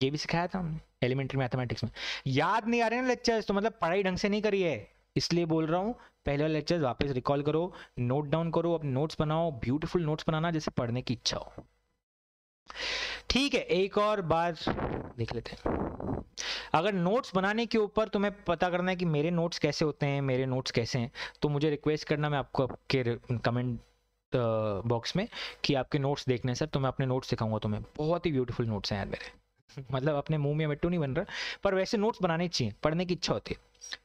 ये भी सिखाया था हमने एलिमेंट्री मैथमेटिक्स में। याद नहीं आ रहे ना लेक्चर्स तो मतलब पढ़ाई ढंग से नहीं करी है, इसलिए बोल रहा हूँ पहले वाले लेक्चर्स वापस रिकॉल करो, नोट डाउन करो, अपने नोट्स बनाओ, ब्यूटीफुल नोट्स बनाना जैसे पढ़ने की इच्छा हो। ठीक है, एक और बार देख लेते हैं। अगर नोट्स बनाने के ऊपर तुम्हें पता करना है कि मेरे नोट्स कैसे होते हैं, मेरे नोट्स कैसे हैं, तो मुझे रिक्वेस्ट करना, मैं आपको आपके कमेंट बॉक्स में कि आपके नोट्स देखने सर, तो मैं अपने नोट्स दिखाऊंगा तुम्हें। बहुत ही ब्यूटीफुल नोट्स हैं यार मेरे मतलब अपने मुंह में मिट्टू नहीं बन रहा, पर वैसे नोट्स बनाने चाहिए, पढ़ने की इच्छा होती है,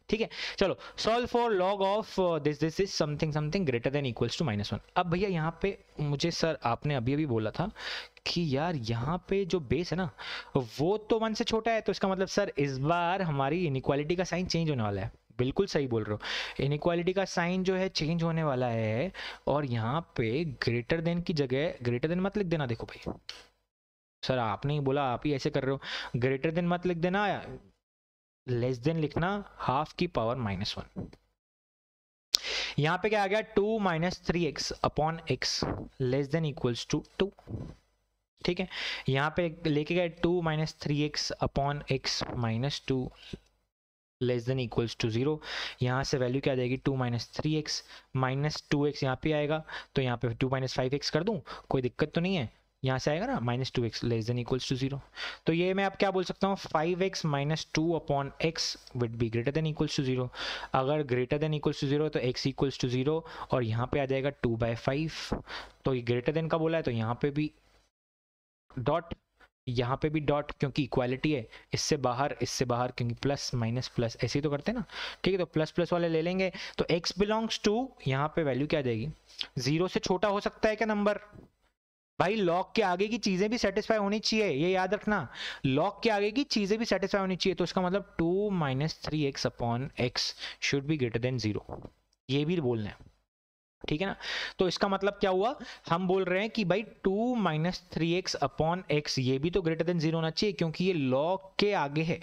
ठीक है। चलो solve for log of this this is something something greater than equals to -1। अब भैया यहाँ पे मुझे सर आपने अभी अभी बोला था कि यार यहाँ पे जो बेस है ना वो तो 1 से छोटा है, तो इसका मतलब सर इस बार हमारी इनइक्वालिटी का साइन चेंज होने वाला है। बिल्कुल सही बोल रहे हो, इनइक्वालिटी का साइन जो है चेंज होने वाला है, और यहाँ पे ग्रेटर देन की जगह ग्रेटर देन मत लिख देना। देखो भाई सर आपने ही बोला, आप ही ऐसे कर रहे हो, ग्रेटर देन मत लिख देना, लेस देन लिखना, हाफ की पावर -1, यहाँ पे क्या आ गया, 2 minus 3x upon x less than equals to 2। ठीक है, यहाँ पे लेके गए 2 minus 3x upon x minus 2 less than equals to 0। यहाँ से वैल्यू क्या आ जाएगी, 2 माइनस 3x माइनस 2x यहाँ पे आएगा, तो यहाँ पे 2 माइनस 5x कर दूँ, कोई दिक्कत तो नहीं है, यहाँ से आएगा ना minus 2x less than equals to 0। तो ये मैं अब क्या बोल सकता हूँ, 5x minus 2 upon x will be greater than equals to 0। अगर ग्रेटर देन इक्वल्स टू 0 तो x इक्वल्स टू 0 और यहाँ पे आ जाएगा 2/5। तो ये ग्रेटर देन का बोला है तो यहाँ पे भी डॉट, यहाँ पे भी डॉट, क्योंकि इक्वालिटी है, इससे बाहर क्योंकि प्लस माइनस प्लस ऐसे ही तो करते हैं ना। ठीक है, तो प्लस प्लस वाले ले लेंगे, तो x बिलोंग्स टू, यहाँ पे वैल्यू क्या आ जाएगी, 0 से छोटा हो सकता है क्या नंबर, भाई लॉग के आगे की चीजें भी सेटिस्फाई होनी चाहिए, ये याद रखना, लॉग के आगे की चीजें भी सेटिस्फाई होनी चाहिए। तो इसका मतलब 2 minus 3x upon x should be greater than 0, ये भी बोलना है। ठीक है ना, तो इसका मतलब क्या हुआ, हम बोल रहे हैं कि भाई 2 माइनस 3x अपॉन x ये भी तो ग्रेटर देन 0 होना चाहिए, क्योंकि ये लॉग के आगे है,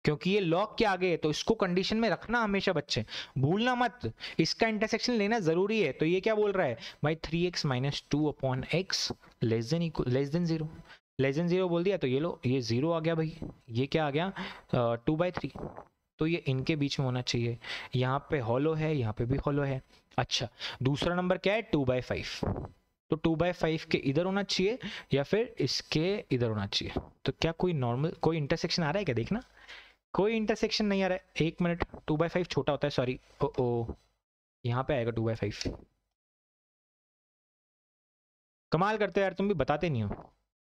क्योंकि ये लॉग के आगे है, तो इसको कंडीशन में रखना हमेशा बच्चे, भूलना मत, इसका इंटरसेक्शन लेना जरूरी है। तो ये क्या बोल रहा है भाई, 3x minus 2 upon x less then 0, less than 0 बोल दिया, तो ये लो ये 0 आ गया भाई, ये क्या आ गया 2/3, तो ये इनके बीच में होना चाहिए, यहाँ पे हॉलो है, यहाँ पे भी हॉलो है। अच्छा, दूसरा नंबर क्या है, 2/5, तो 2/5 के इधर होना चाहिए या फिर इसके इधर होना चाहिए। तो क्या कोई नॉर्मल कोई इंटरसेक्शन आ रहा है क्या, देखना, कोई इंटरसेक्शन नहीं आ रहा है, 1 मिनट, 2/5 छोटा होता है, सॉरी, ओ यहाँ पे आएगा 2/5, कमाल करते हो यार, तुम भी बताते नहीं हो,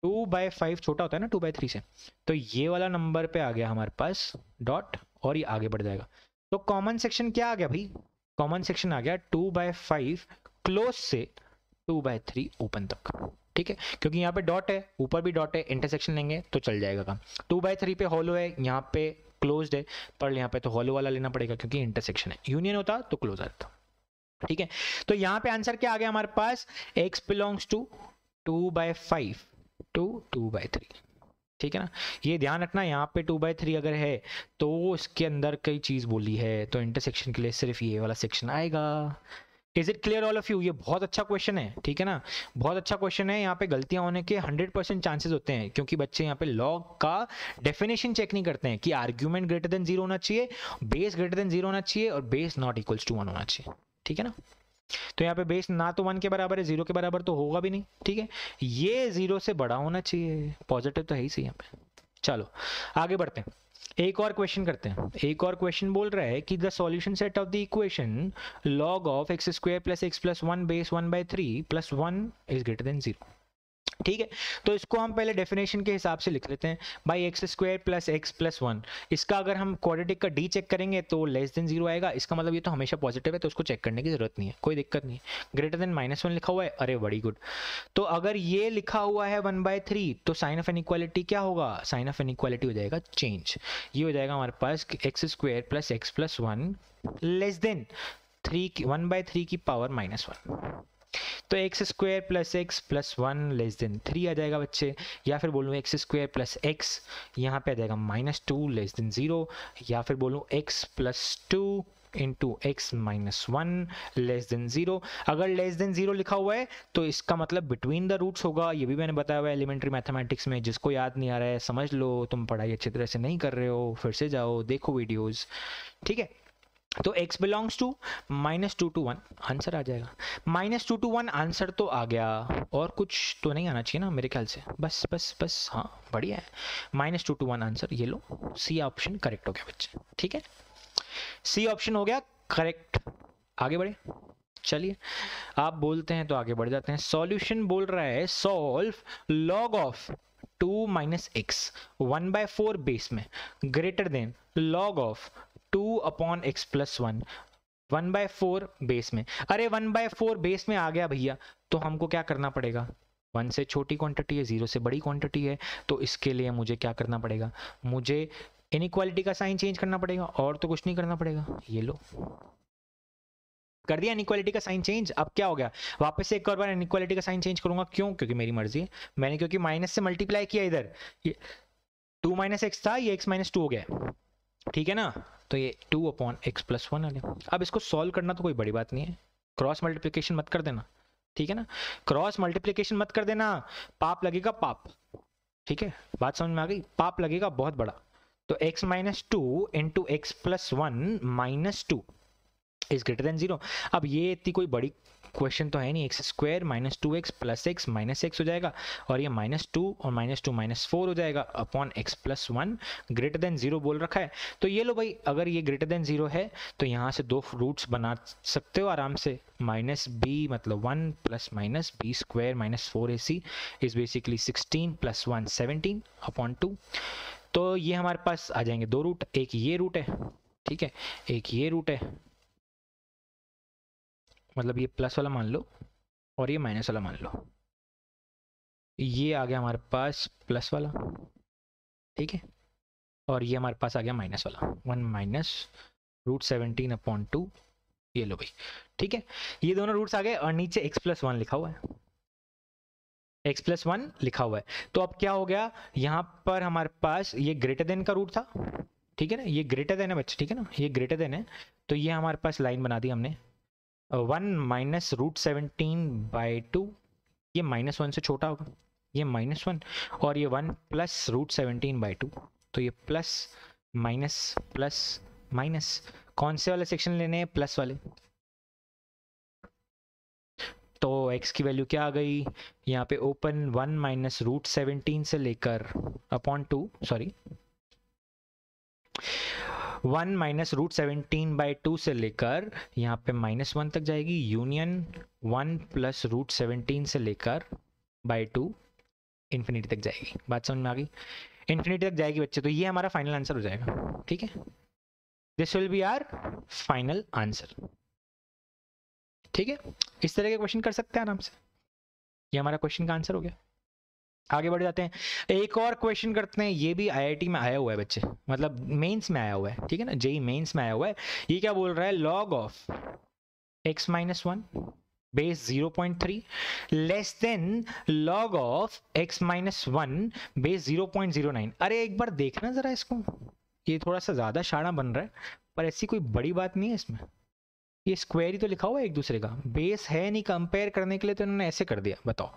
2/5 छोटा होता है ना 2/3 से, तो ये वाला नंबर पे आ गया हमारे पास डॉट, और ये आगे बढ़ जाएगा। तो कॉमन सेक्शन क्या आ गया भाई, कॉमन सेक्शन आ गया 2/5 क्लोज से 2/3 ओपन तक। ठीक है, क्योंकि यहाँ पे डॉट है, ऊपर भी डॉट है, इंटरसेक्शन लेंगे तो चल जाएगा काम। 2/3 पे हॉलो है, यहाँ पे क्लोज्ड है, पर यहाँ पे तो हॉलो वाला लेना पड़ेगा क्योंकि इंटरसेक्शन है, यूनियन होता तो क्लोज आता। ठीक है, तो यहाँ पे आंसर क्या आ गया हमारे पास, x बिलोंग्स टू 2/5 टू 2/3। ठीक है ना, ये ध्यान रखना, यहाँ पे 2/3 अगर है तो इसके अंदर कई चीज बोली है, तो इंटरसेक्शन के लिए सिर्फ ये वाला सेक्शन आएगा। Is it clear all of you, ये बहुत अच्छा क्वेश्चन है। ठीक है ना, बहुत अच्छा क्वेश्चन है, यहाँ पे गलतियां होने के 100% चांसेस होते हैं, क्योंकि बच्चे यहाँ पे लॉग का डेफिनेशन चेक नहीं करते हैं कि आर्ग्यूमेंट ग्रेटर देन 0 होना चाहिए, बेस ग्रेटर देन 0 होना चाहिए और बेस नॉट इक्वल्स टू 1 होना चाहिए। ठीक है ना, तो यहाँ पे बेस ना तो 1 के बराबर है, 0 के बराबर तो होगा भी नहीं। ठीक है, ये 0 से बड़ा होना चाहिए, पॉजिटिव तो है ही सही यहाँ पे। चलो आगे बढ़ते हैं, एक और क्वेश्चन करते हैं। एक और क्वेश्चन बोल रहा है कि the solution set of the equation log of x square plus x plus 1 base 1/3 plus 1 is greater than 0। ठीक है, तो इसको हम पहले डेफिनेशन के हिसाब से लिख लेते हैं भाई, x square plus X plus 1, इसका अगर हम क्वाड्रेटिक का डी चेक करेंगे तो लेस देन 0 आएगा, इसका मतलब ये तो हमेशा पॉजिटिव है, तो उसको चेक करने की जरूरत नहीं है, कोई दिक्कत नहीं है। ग्रेटर देन -1 लिखा हुआ है, अरे वेरी गुड। तो अगर ये लिखा हुआ है 1/3 तो साइन ऑफ इनइक्वालिटी क्या होगा, साइन ऑफ इनइक्वालिटी हो जाएगा चेंज, ये हो जाएगा हमारे पास X square plus X plus 1 less than 1/3 की पावर -1, तो X square plus X plus 1 less than 3 आ जाएगा बच्चे, या फिर बोलूँ एक्स स्क्वायर प्लस एक्स, यहाँ पे आ जाएगा -2 लेस देन 0, या फिर बोलूँ x plus 2 into x minus 1 less then 0। अगर लेस देन 0 लिखा हुआ है तो इसका मतलब बिटवीन द रूट्स होगा, ये भी मैंने बताया हुआ है एलिमेंट्री मैथमेटिक्स में, जिसको याद नहीं आ रहा है समझ लो, तुम पढ़ाई अच्छी तरह से नहीं कर रहे हो, फिर से जाओ देखो वीडियोज़। ठीक है, तो x belongs to -2 to 1 answer आ जाएगा, -2 to 1 आंसर तो आ गया, और कुछ तो नहीं आना चाहिए ना मेरे ख्याल से, बस बस बस, हाँ बढ़िया है, -2 to 1 आंसर, ये लो सी ऑप्शन करेक्ट हो गया बच्चे। ठीक है, सी ऑप्शन हो गया करेक्ट, आगे बढ़े, चलिए आप बोलते हैं तो आगे बढ़ जाते हैं। सॉल्यूशन बोल रहा है solve log of 2 minus X 1/4 base में greater than log of 2 upon X plus 1 1/4 base में। अरे 1/4 बेस में आ गया भैया, तो हमको क्या करना पड़ेगा, 1 से छोटी क्वांटिटी है, 0 से बड़ी क्वांटिटी है, तो इसके लिए मुझे क्या करना पड़ेगा, मुझे इनइक्वालिटी का साइन चेंज करना पड़ेगा, और तो कुछ नहीं करना पड़ेगा। ये लो कर दिया इनइक्वालिटी का साइन चेंज। अब क्या हो गया, वापस से एक और बार इनइक्वालिटी का साइन चेंज करूंगा, क्यों, क्योंकि मेरी मर्जी है, मैंने क्योंकि माइनस से मल्टीप्लाई किया, इधर ये 2 - x था, ये x - 2 हो गया, ठीक है ना, तो ये 2/x+1 आ गया। अब इसको सॉल्व करना तो कोई बड़ी बात नहीं है, क्रॉस मल्टीप्लिकेशन मत कर देना, ठीक है ना, क्रॉस मल्टीप्लिकेशन मत कर देना, पाप लगेगा पाप, ठीक है, बात समझ में आ गई, पाप लगेगा बहुत बड़ा। तो x-2 into x+1 -2 is greater than 0। अब ये इतनी कोई बड़ी क्वेश्चन तो है नहीं, x² - 2x + x -x हो जाएगा, और ये -2 और -2 -4 हो जाएगा अपॉन x+1 ग्रेटर देन 0 बोल रखा है। तो ये लो भाई, अगर ये ग्रेटर देन 0 है तो यहाँ से दो रूट्स बना सकते हो आराम से, -b मतलब 1 + -b² - 4ac is basically 16 + 1 17 upon 2। तो ये हमारे पास आ जाएंगे दो रूट, एक ये रूट है, ठीक है, एक ये रूट है, मतलब ये प्लस वाला मान लो और ये माइनस वाला मान लो, ये आ गया हमारे पास प्लस वाला, ठीक है, और ये हमारे पास आ गया माइनस वाला, 1 - √17 अपॉन 2, ये लो भाई, ठीक है, ये दोनों रूट्स आ गए और नीचे x+1 लिखा हुआ है, x+1 लिखा हुआ है। तो अब क्या हो गया, यहाँ पर हमारे पास ये ग्रेटर देन का रूट था, ठीक है ना, ये ग्रेटर देन है बच्चे, ठीक है ना, ये ग्रेटर देन है, तो ये हमारे पास लाइन बना दी हमने, 1 - √17/2, ये -1 से छोटा होगा, ये -1, और ये 1 + √17/2, तो ये प्लस माइनस प्लस माइनस, कौन से वाले सेक्शन लेने हैं, प्लस वाले। तो x की वैल्यू क्या आ गई यहाँ पे, ओपन 1 - √17 से लेकर अपॉन 2, सॉरी 1 - √17/2 से लेकर यहाँ पे -1 तक जाएगी, यूनियन 1 + √17 से लेकर /2 इन्फिनिटी तक जाएगी। बात समझ में आ गई, इन्फिनिटी तक जाएगी बच्चे, तो ये हमारा फाइनल आंसर हो जाएगा, ठीक है, this will be our final answer, ठीक है। इस तरह के क्वेश्चन कर सकते हैं आराम से, ये हमारा क्वेश्चन का आंसर हो गया। आगे बढ़ जाते हैं, एक और क्वेश्चन करते हैं, ये भी आईआईटी में आया हुआ है बच्चे, मतलब मेंस में आया हुआ है, ठीक है ना, जेई मेंस में आया हुआ है। ये क्या बोल रहा है, log of x-1 base 0.3 less than log of x-1 base 0.09। अरे एक बार देखना जरा इसको, ये थोड़ा सा ज्यादा शाना बन रहा है, पर ऐसी कोई बड़ी बात नहीं है इसमें, ये स्क्वायर ही तो लिखा हुआ है एक दूसरे का, बेस है नहीं कंपेयर करने के लिए, तो इन्होंने ऐसे कर दिया, बताओ,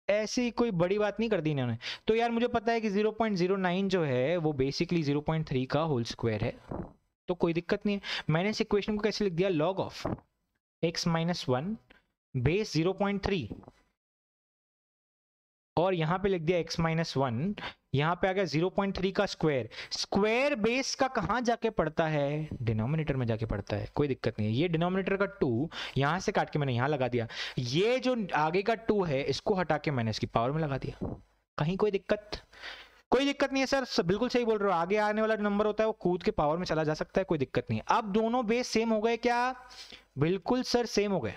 ऐसी कोई बड़ी बात नहीं कर दी इन्होंने। तो यार मुझे पता है कि 0.09 जो है वो बेसिकली 0.3 का होल स्क्वायर है, तो कोई दिक्कत नहीं है। मैंने इस इक्वेशन को कैसे लिख दिया, log ऑफ x-1 बेस 0.3, और यहां पे लिख दिया x-1, यहां पे आ गया 0.3 का स्क्वायर। स्क्वायर बेस का कहां जाके पड़ता है, डिनोमिनेटर में जाके पड़ता है, कोई दिक्कत नहीं है। ये डिनोमिनेटर का 2 यहां से काट के मैंने यहां लगा दिया, ये जो आगे का 2 है इसको हटा के मैंने इसकी पावर में लगा दिया, कहीं कोई दिक्कत, कोई दिक्कत नहीं है सर, बिल्कुल सही बोल रहे हो, आगे आने वाला नंबर होता है वो कूद के पावर में चला जा सकता है, कोई दिक्कत नहीं है। अब दोनों बेस सेम हो गए क्या, बिल्कुल सर सेम हो गए,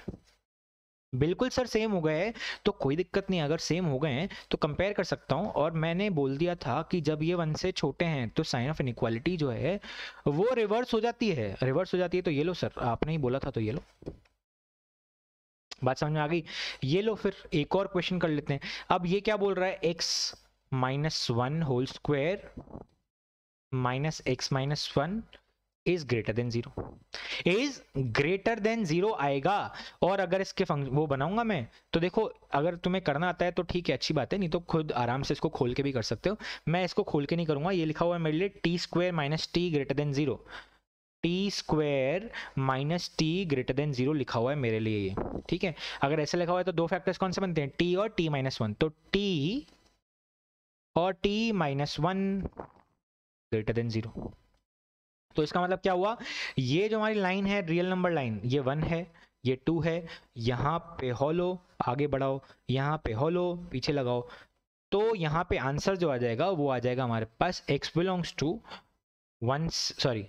बिल्कुल सर सेम हो गए, तो कोई दिक्कत नहीं, अगर सेम हो गए हैं तो कंपेयर कर सकता हूं। और मैंने बोल दिया था कि जब ये 1 से छोटे हैं तो साइन ऑफ इनइक्वालिटी जो है वो रिवर्स हो जाती है, रिवर्स हो जाती है। तो ये लो सर, आपने ही बोला था, तो ये लो, बात समझ में आ गई। ये लो, फिर एक और क्वेश्चन कर लेते हैं। अब ये क्या बोल रहा है, x-1 whole square minus x-1 is greater than 0, is greater than 0 आएगा। और अगर इसके वो बनाऊंगा मैं, तो देखो अगर तुम्हें करना आता है तो ठीक है, अच्छी बात है, नहीं तो खुद आराम से इसको खोल के भी कर सकते हो। मैं इसको खोल के नहीं करूंगा, ये लिखा हुआ है मेरे लिए t² - t greater than 0, t² - t greater than 0 लिखा हुआ है मेरे लिए ये, ठीक है। अगर ऐसे लिखा हुआ है तो दो फैक्टर्स कौन से बनते हैं, t और t-1, तो t और t-1 ग्रेटर देन 0। तो इसका मतलब क्या हुआ, ये जो हमारी लाइन है रियल नंबर लाइन, ये 1 है, ये 2 है, यहाँ पे हॉलो, आगे बढ़ाओ, यहाँ पे हॉलो, पीछे लगाओ, तो यहाँ पे आंसर जो आ जाएगा वो आ जाएगा हमारे पास x बिलोंग्स टू 1, सॉरी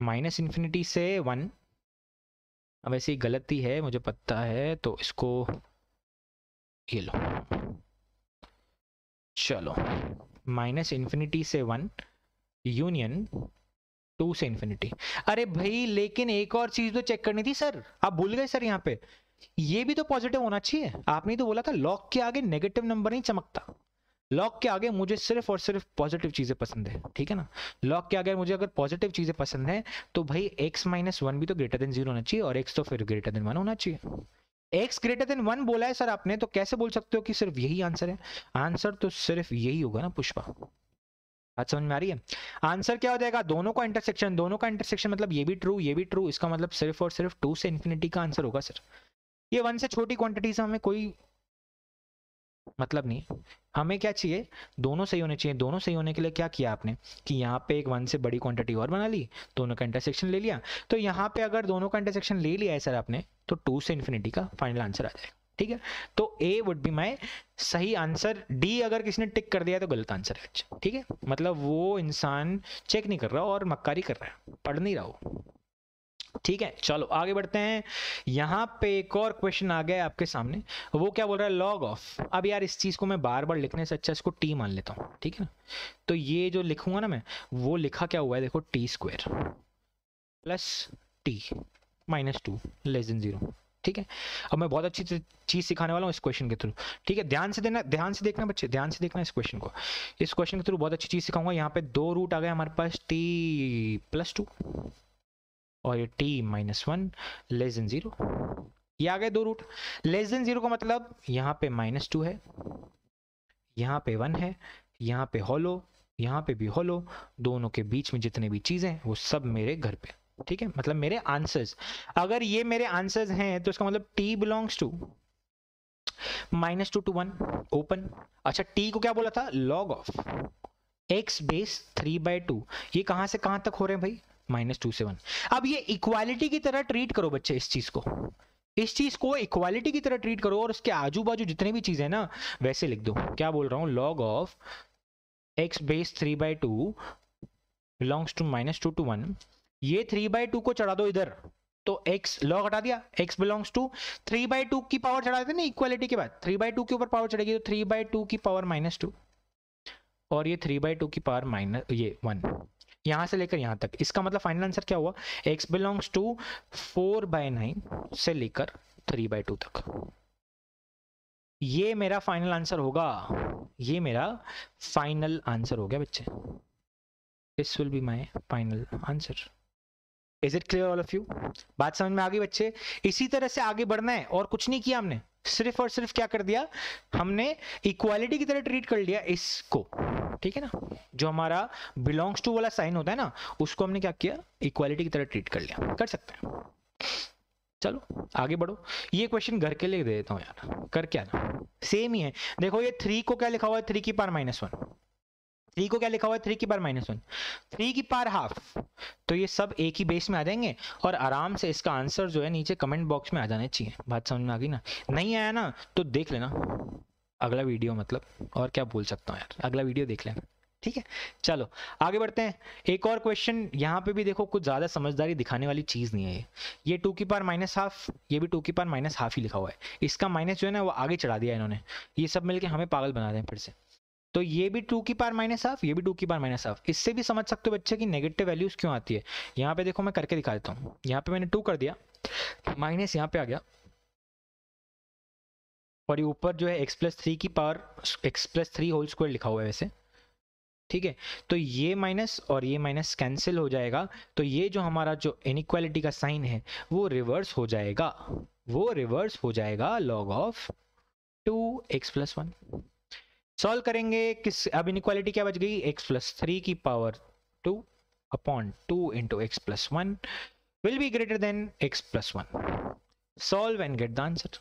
-∞ से 1। अब ऐसी गलती है मुझे पता है, तो इसको ये लो, चलो -∞ से 1 यूनियन 2 से इन्फिनिटी। अरे भाई लेकिन एक और चीज तो चेक करनी थी सर, आप भूल गए सर, यहाँ पे ये भी तो पॉजिटिव होना चाहिए। आपने तो बोला था लॉग के आगे नेगेटिव नंबर नहीं चमकता, लॉग के आगे मुझे सिर्फ और सिर्फ पॉजिटिव चीजें पसंद है, ठीक है ना। लॉग के आगे मुझे अगर पॉजिटिव चीजें पसंद है तो भाई x माइनस वन भी तो ग्रेटर देन 0 होना चाहिए, और x तो फिर ग्रेटर देन 1 होना चाहिए। x ग्रेटर देन 1 बोला है सर आपने, तो कैसे बोल सकते हो कि सिर्फ यही आंसर है? आंसर तो सिर्फ यही होगा ना पुष्पा। बात समझ में आ रही है? आंसर क्या हो जाएगा? दोनों का इंटरसेक्शन, दोनों का इंटरसेक्शन मतलब ये भी ट्रू ये भी ट्रू, इसका मतलब सिर्फ और सिर्फ 2 से इंफिनिटी का आंसर होगा सर। ये 1 से छोटी क्वांटिटी से हमें कोई मतलब नहीं, हमें क्या चाहिए? दोनों सही होने चाहिए। दोनों सही होने के लिए क्या किया आपने कि यहाँ पे एक 1 से बड़ी क्वांटिटी और बना ली, दोनों का इंटरसेक्शन ले लिया। तो यहाँ पे अगर दोनों का इंटरसेक्शन ले लिया है सर आपने, तो 2 से इंफिनिटी का फाइनल आंसर आ जाएगा, ठीक है। तो ए वुड बी माई सही आंसर। डी अगर किसी ने टिक कर दिया तो गलत आंसर है, ठीक है। मतलब वो इंसान चेक नहीं कर रहा और मक्कारी कर रहा है, पढ़ नहीं रहा हो, ठीक है। चलो आगे बढ़ते हैं। यहां पे एक और क्वेश्चन आ गया आपके सामने, वो क्या बोल रहा है? Log of. अब यार इस चीज को मैं बार बार लिखने से अच्छा इसको टी मान लेता हूं, ठीक है ना। तो ये जो लिखूंगा ना मैं, वो लिखा क्या हुआ है देखो, T square plus T minus 2 less then 0, ठीक है। अब मैं बहुत अच्छी चीज सिखाने वाला हूँ इस क्वेश्चन के थ्रू, ठीक है। ध्यान से देना, ध्यान से देखना बच्चे, ध्यान से देखना इस क्वेश्चन को। इस क्वेश्चन के थ्रू बहुत अच्छी चीज सिखाऊंगा। यहाँ पे 2 रूट आ गए हमारे पास, टी प्लस 2 और ये t माइनस 1 लेस देन 0। ये आ गए 2 रूट। लेस देन 0 का मतलब यहाँ पे -2 है, यहाँ पे 1 है, यहाँ पे हॉलो, यहाँ पे भी हॉलो, दोनों के बीच में जितने भी चीजें वो सब मेरे घर पे, ठीक है। मतलब मेरे आंसर्स, अगर ये मेरे आंसर्स हैं तो इसका मतलब t belongs to -2 to 1 open. अच्छा t को क्या बोला था? Log of x base 3/2। ये कहां से कहां तक हो रहे हैं भाई? -2 से 1। अब ये इक्वालिटी की तरह ट्रीट करो बच्चे, इस चीज को, इस चीज को इक्वालिटी की तरह ट्रीट करो, और उसके आजू बाजू जितने भी चीजें ना वैसे लिख दो। क्या बोल रहा हूं? Log of x base 3/2 belongs to -2 to 1। ये 3/2 को चढ़ा दो इधर, तो x लॉग हटा दिया, x बिलोंग्स टू 3/2 की पावर चढ़ा देते ना इक्वालिटी के बाद, 3/2 के ऊपर पावर चढ़ेगी तो 3/2 की पावर -2, और ये 3/2 की पावर माइनस ये 1, यहां से लेकर यहां तक। इसका मतलब फाइनल आंसर क्या हुआ? x बिलोंग्स टू 4/9 से लेकर 3/2 तक। ये मेरा फाइनल आंसर होगा, ये मेरा फाइनल आंसर हो गया बच्चे। This will be my final answer. Is it clear all of you? बात समझ में आ गई बच्चे? इसी तरह से आगे बढ़ना है, और कुछ नहीं किया हमने, सिर्फ और सिर्फ क्या कर दिया हमने? इक्वालिटी की तरह ट्रीट कर लिया इसको, ठीक है ना। जो हमारा बिलोंग्स टू वाला साइन होता है ना, उसको हमने क्या किया? इक्वालिटी की तरह ट्रीट कर लिया। कर सकते हैं। चलो आगे बढ़ो। ये क्वेश्चन घर के लिए दे देता हूं यार, कर क्या ना, सेम ही है। देखो ये 3 को क्या लिखा हुआ है? 3 की पावर -1। 3 को क्या लिखा हुआ है? 3 की पावर -1। 3 की पावर हाफ, तो ये सब एक ही बेस में आ जाएंगे, और आराम से इसका आंसर जो है नीचे कमेंट बॉक्स में आ जाने चाहिए। बात समझ में आ गई ना? नहीं आया ना तो देख लेना अगला वीडियो, मतलब और क्या बोल सकता हूँ यार, अगला वीडियो देख लेना, ठीक है। चलो आगे बढ़ते हैं। एक और क्वेश्चन, यहाँ पे भी देखो कुछ ज्यादा समझदारी दिखाने वाली चीज नहीं है। ये 2 की पावर -1/2, ये भी 2 की पावर -1/2 ही लिखा हुआ है। इसका माइनस जो है ना वो आगे चढ़ा दिया इन्होंने, ये सब मिलके हमें पागल बना दें फिर से। तो ये भी 2 की पावर -1/2, ये भी 2 की पावर -1/2। इससे भी समझ सकते हो बच्चे कि नेगेटिव वैल्यूज क्यों आती है। यहाँ पे देखो मैं करके दिखा देता हूँ। यहाँ पे मैंने 2 कर दिया, माइनस यहाँ पे आ गया, और ये ऊपर जो है x+3 की पावर x+3 होल स्क्वायर लिखा हुआ है वैसे, ठीक है। तो ये माइनस और ये माइनस कैंसिल हो जाएगा, तो ये जो हमारा जो इनइक्वालिटी का साइन है वो रिवर्स हो जाएगा, वो रिवर्स हो जाएगा log ऑफ 2x+1। सॉल्व करेंगे किस, अब इनइक्वालिटी क्या बच गई? x+3 की power 2 upon 2 into x+1 will be greater then x+1। Solve and get the answer,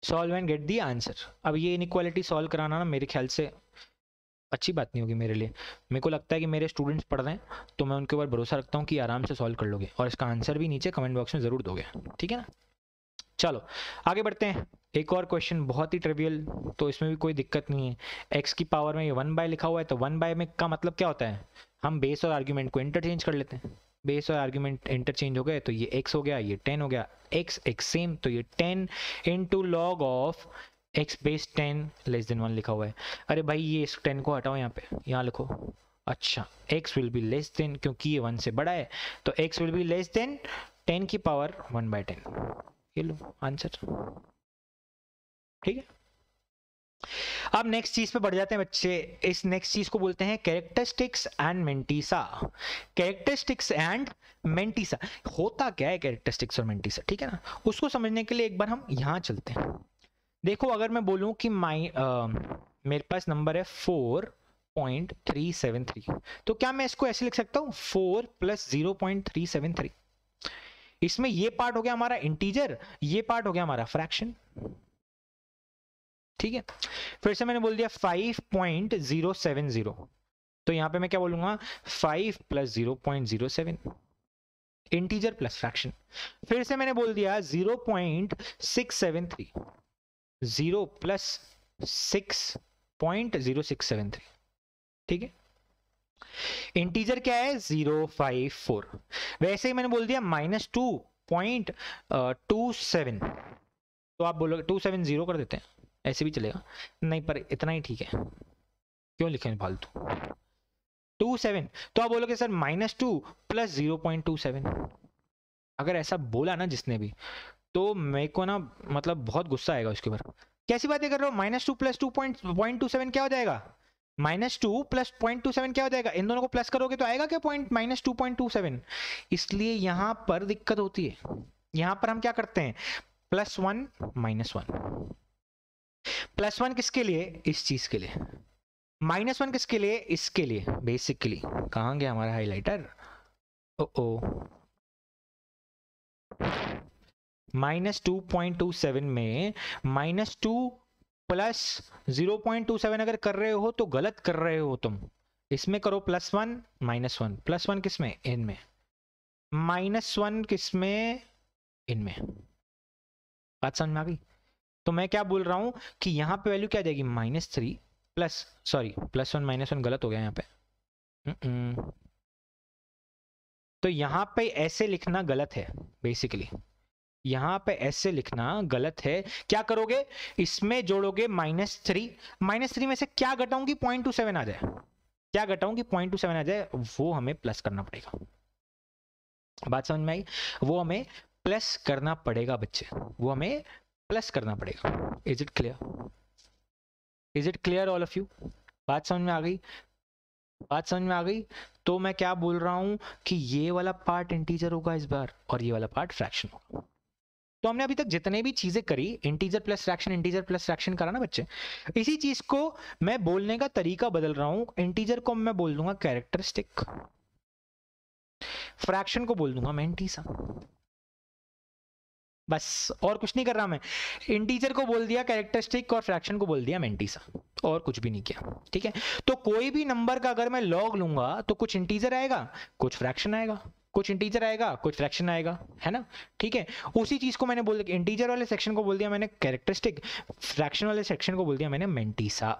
solve and get the answer. अब ये इनइक्वालिटी सॉल्व कराना ना मेरे ख्याल से अच्छी बात नहीं होगी मेरे लिए। मेरे को लगता है कि मेरे स्टूडेंट्स पढ़ रहे हैं तो मैं उनके ऊपर भरोसा रखता हूँ कि आराम से सॉल्व कर लोगे, और इसका आंसर भी नीचे कमेंट बॉक्स में ज़रूर दोगे, ठीक है ना। चलो आगे बढ़ते हैं। एक और क्वेश्चन बहुत ही ट्रिवियल, तो इसमें भी कोई दिक्कत नहीं है। एक्स की पावर में ये 1/, लिखा हुआ है, तो 1/, में का मतलब क्या होता है? हम बेस और आर्ग्यूमेंट को इंटरचेंज कर लेते हैं। बेस और आर्ग्यूमेंट इंटरचेंज हो गए तो ये x हो गया, ये 10 हो गया, x सेम, तो ये 10 into log of x base 10 less than 1 लिखा हुआ है। अरे भाई ये इस 10 को हटाओ, यहाँ पे यहाँ लिखो। अच्छा x will be less then, क्योंकि ये 1 से बड़ा है, तो x will be less then 10 की पावर 1/10। ये लो आंसर, ठीक है। अब नेक्स्ट चीज पे बढ़ जाते हैं बच्चे। इस नेक्स्ट चीज को बोलते हैं characteristics and mantissa. Characteristics and mantissa होता क्या है, कैरेक्टरिस्टिक्स और मेंटिसा, ठीक है ना। उसको समझने के लिए एक बार हम यहाँ चलते हैं। देखो अगर मैं बोलूं कि मेरे पास नंबर है 4.373, तो क्या मैं इसको ऐसे लिख सकता हूं 4 + 0.373। इसमें ये पार्ट हो गया हमारा इंटीजर, ये पार्ट हो गया हमारा फ्रैक्शन, ठीक है। फिर से मैंने बोल दिया 5.070, तो यहां पे मैं क्या बोलूंगा 5 + 0.07, इंटीजर प्लस फ्रैक्शन। फिर से मैंने बोल दिया 0.673, 0 + 6.0673, ठीक है। इंटीजर क्या है 054। वैसे ही मैंने बोल दिया -2.27, तो आप बोलोगे 270 कर देते हैं, ऐसे भी चलेगा, नहीं पर इतना ही ठीक है, क्यों लिखें फालतू 27। तो आप बोलोगे सर -2 + 0.27। अगर ऐसा बोला ना जिसने भी, तो मेरे को ना मतलब बहुत गुस्सा आएगा उसके ऊपर। कैसी बातें कर रहे हो, -2 + 2.27 क्या हो जाएगा, -2 + 0.27 क्या हो जाएगा, इन दोनों को प्लस करोगे तो आएगा क्या -2.27। इसलिए यहां पर दिक्कत होती है। यहां पर हम क्या करते हैं +1 -1, +1 किसके लिए, इस चीज के लिए, -1 किसके लिए, इसके लिए। बेसिकली कहां गया हमारा हाइलाइटर, ओ -2.27 में -2 + 0.27 अगर कर रहे हो तो गलत कर रहे हो तुम। इसमें करो +1 -1, +1 किसमें, इनमें, -1 किसमें, इनमें। बात समझ में आ गई। तो मैं क्या बोल रहा हूं कि यहां पे वैल्यू क्या आ जाएगी -3 प्लस, सॉरी +1 -1 गलत हो गया यहां पे। तो यहां पे ऐसे लिखना गलत है, बेसिकली यहां पे ऐसे लिखना गलत है। क्या करोगे, इसमें जोड़ोगे -3 में से क्या घटाऊंगी 0.27 आ जाए, क्या घटाऊंगी 0.27 आ जाए, वो हमें प्लस करना पड़ेगा। बात समझ में आई, वो हमें प्लस करना पड़ेगा बच्चे, वो हमें प्लस करना पड़ेगा। Is it clear, is it clear all of you. बात समझ में आ गई, बात समझ में आ गई। तो मैं क्या बोल रहा हूं कि ये वाला पार्ट इंटीजर होगा इस बार, और ये वाला पार्ट फ्रैक्शन होगा। तो हमने अभी तक जितने भी चीजें करी, इंटीजर प्लस फ्रैक्शन करा ना बच्चे। इसी चीज को मैं बोलने का तरीका बदल रहा हूं। इंटीजर को मैं बोल दूंगा कैरेक्टरिस्टिक, फ्रैक्शन को बोल दूंगा मेंटिसा, बस और कुछ नहीं कर रहा मैं। इंटीजर को बोल दिया कैरेक्टरिस्टिक और फ्रैक्शन को बोल दिया मेंटिसा, और कुछ भी नहीं किया, ठीक है। तो कोई भी नंबर का अगर मैं लॉग लूंगा तो कुछ इंटीजर आएगा, कुछ फ्रैक्शन आएगा, कुछ इंटीजर आएगा, कुछ फ्रैक्शन आएगा, है ना, ठीक है। उसी चीज को मैंने बोल दिया, इंटीजर वाले सेक्शन को बोल दिया मैंने कैरेक्टरिस्टिक, फ्रैक्शन वाले सेक्शन को बोल दिया मैंने मेंटिसा।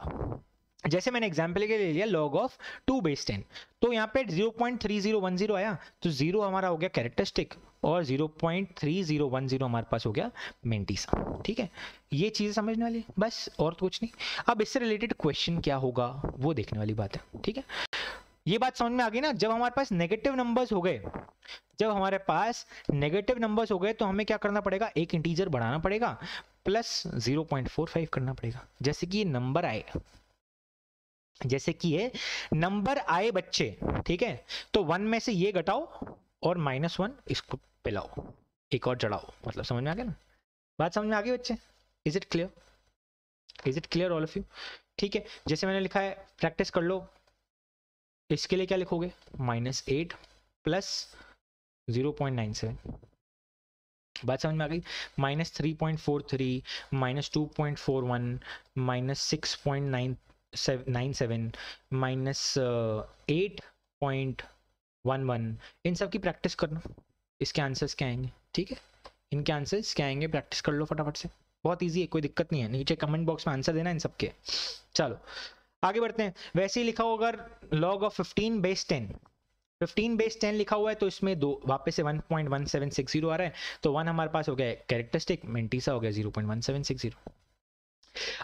जैसे मैंने एग्जांपल के लिए ले लिया log of 2/10, तो यहाँ पे 0.3010 आया, तो 0 हमारा हो गया कैरेक्टरिस्टिक और 0.3010 हमारे पास हो गया मेंटिसा, ठीक है। ये चीजें समझने वाली, बस और तो कुछ नहीं। अब इससे रिलेटेड क्वेश्चन क्या होगा वो देखने वाली बात है, ठीक है। ये बात समझ में आ गई ना। जब हमारे पास नेगेटिव नंबर्स हो गए, जब हमारे पास नेगेटिव नंबर्स हो गए, तो हमें क्या करना पड़ेगा, एक इंटीजर बढ़ाना पड़ेगा, प्लस 0.45 करना पड़ेगा। जैसे कि ये नंबर आए, जैसे कि ये नंबर आए बच्चे, ठीक है, तो 1 में से ये घटाओ और -1 इसको पिलाओ, एक और चढ़ाओ, मतलब समझ में आ गया ना। बात समझ में आ गई बच्चे, is it clear, is it clear all of you, ठीक है। जैसे मैंने लिखा है, प्रैक्टिस कर लो। इसके लिए क्या लिखोगे, -8 + 0.97, बात समझ में आ गई। -3.43, -2.41, -6.97, -8.11, इन सब की प्रैक्टिस करना। इसके आंसर्स क्या आएंगे, ठीक है, इनके आंसर्स क्या आएंगे, प्रैक्टिस कर लो फटाफट से, बहुत इजी है, कोई दिक्कत नहीं है। नीचे कमेंट बॉक्स में आंसर देना इन सब के। चलो आगे बढ़ते हैं। वैसे ही लिखा होगा अगर log of 15/10, 15/10 लिखा हुआ है, तो इसमें दो वापस से 1.1760 आ रहा है, तो 1 हमारे पास हो गया कैरेक्टरिस्टिक, मेंटिसा हो गया 0.1760।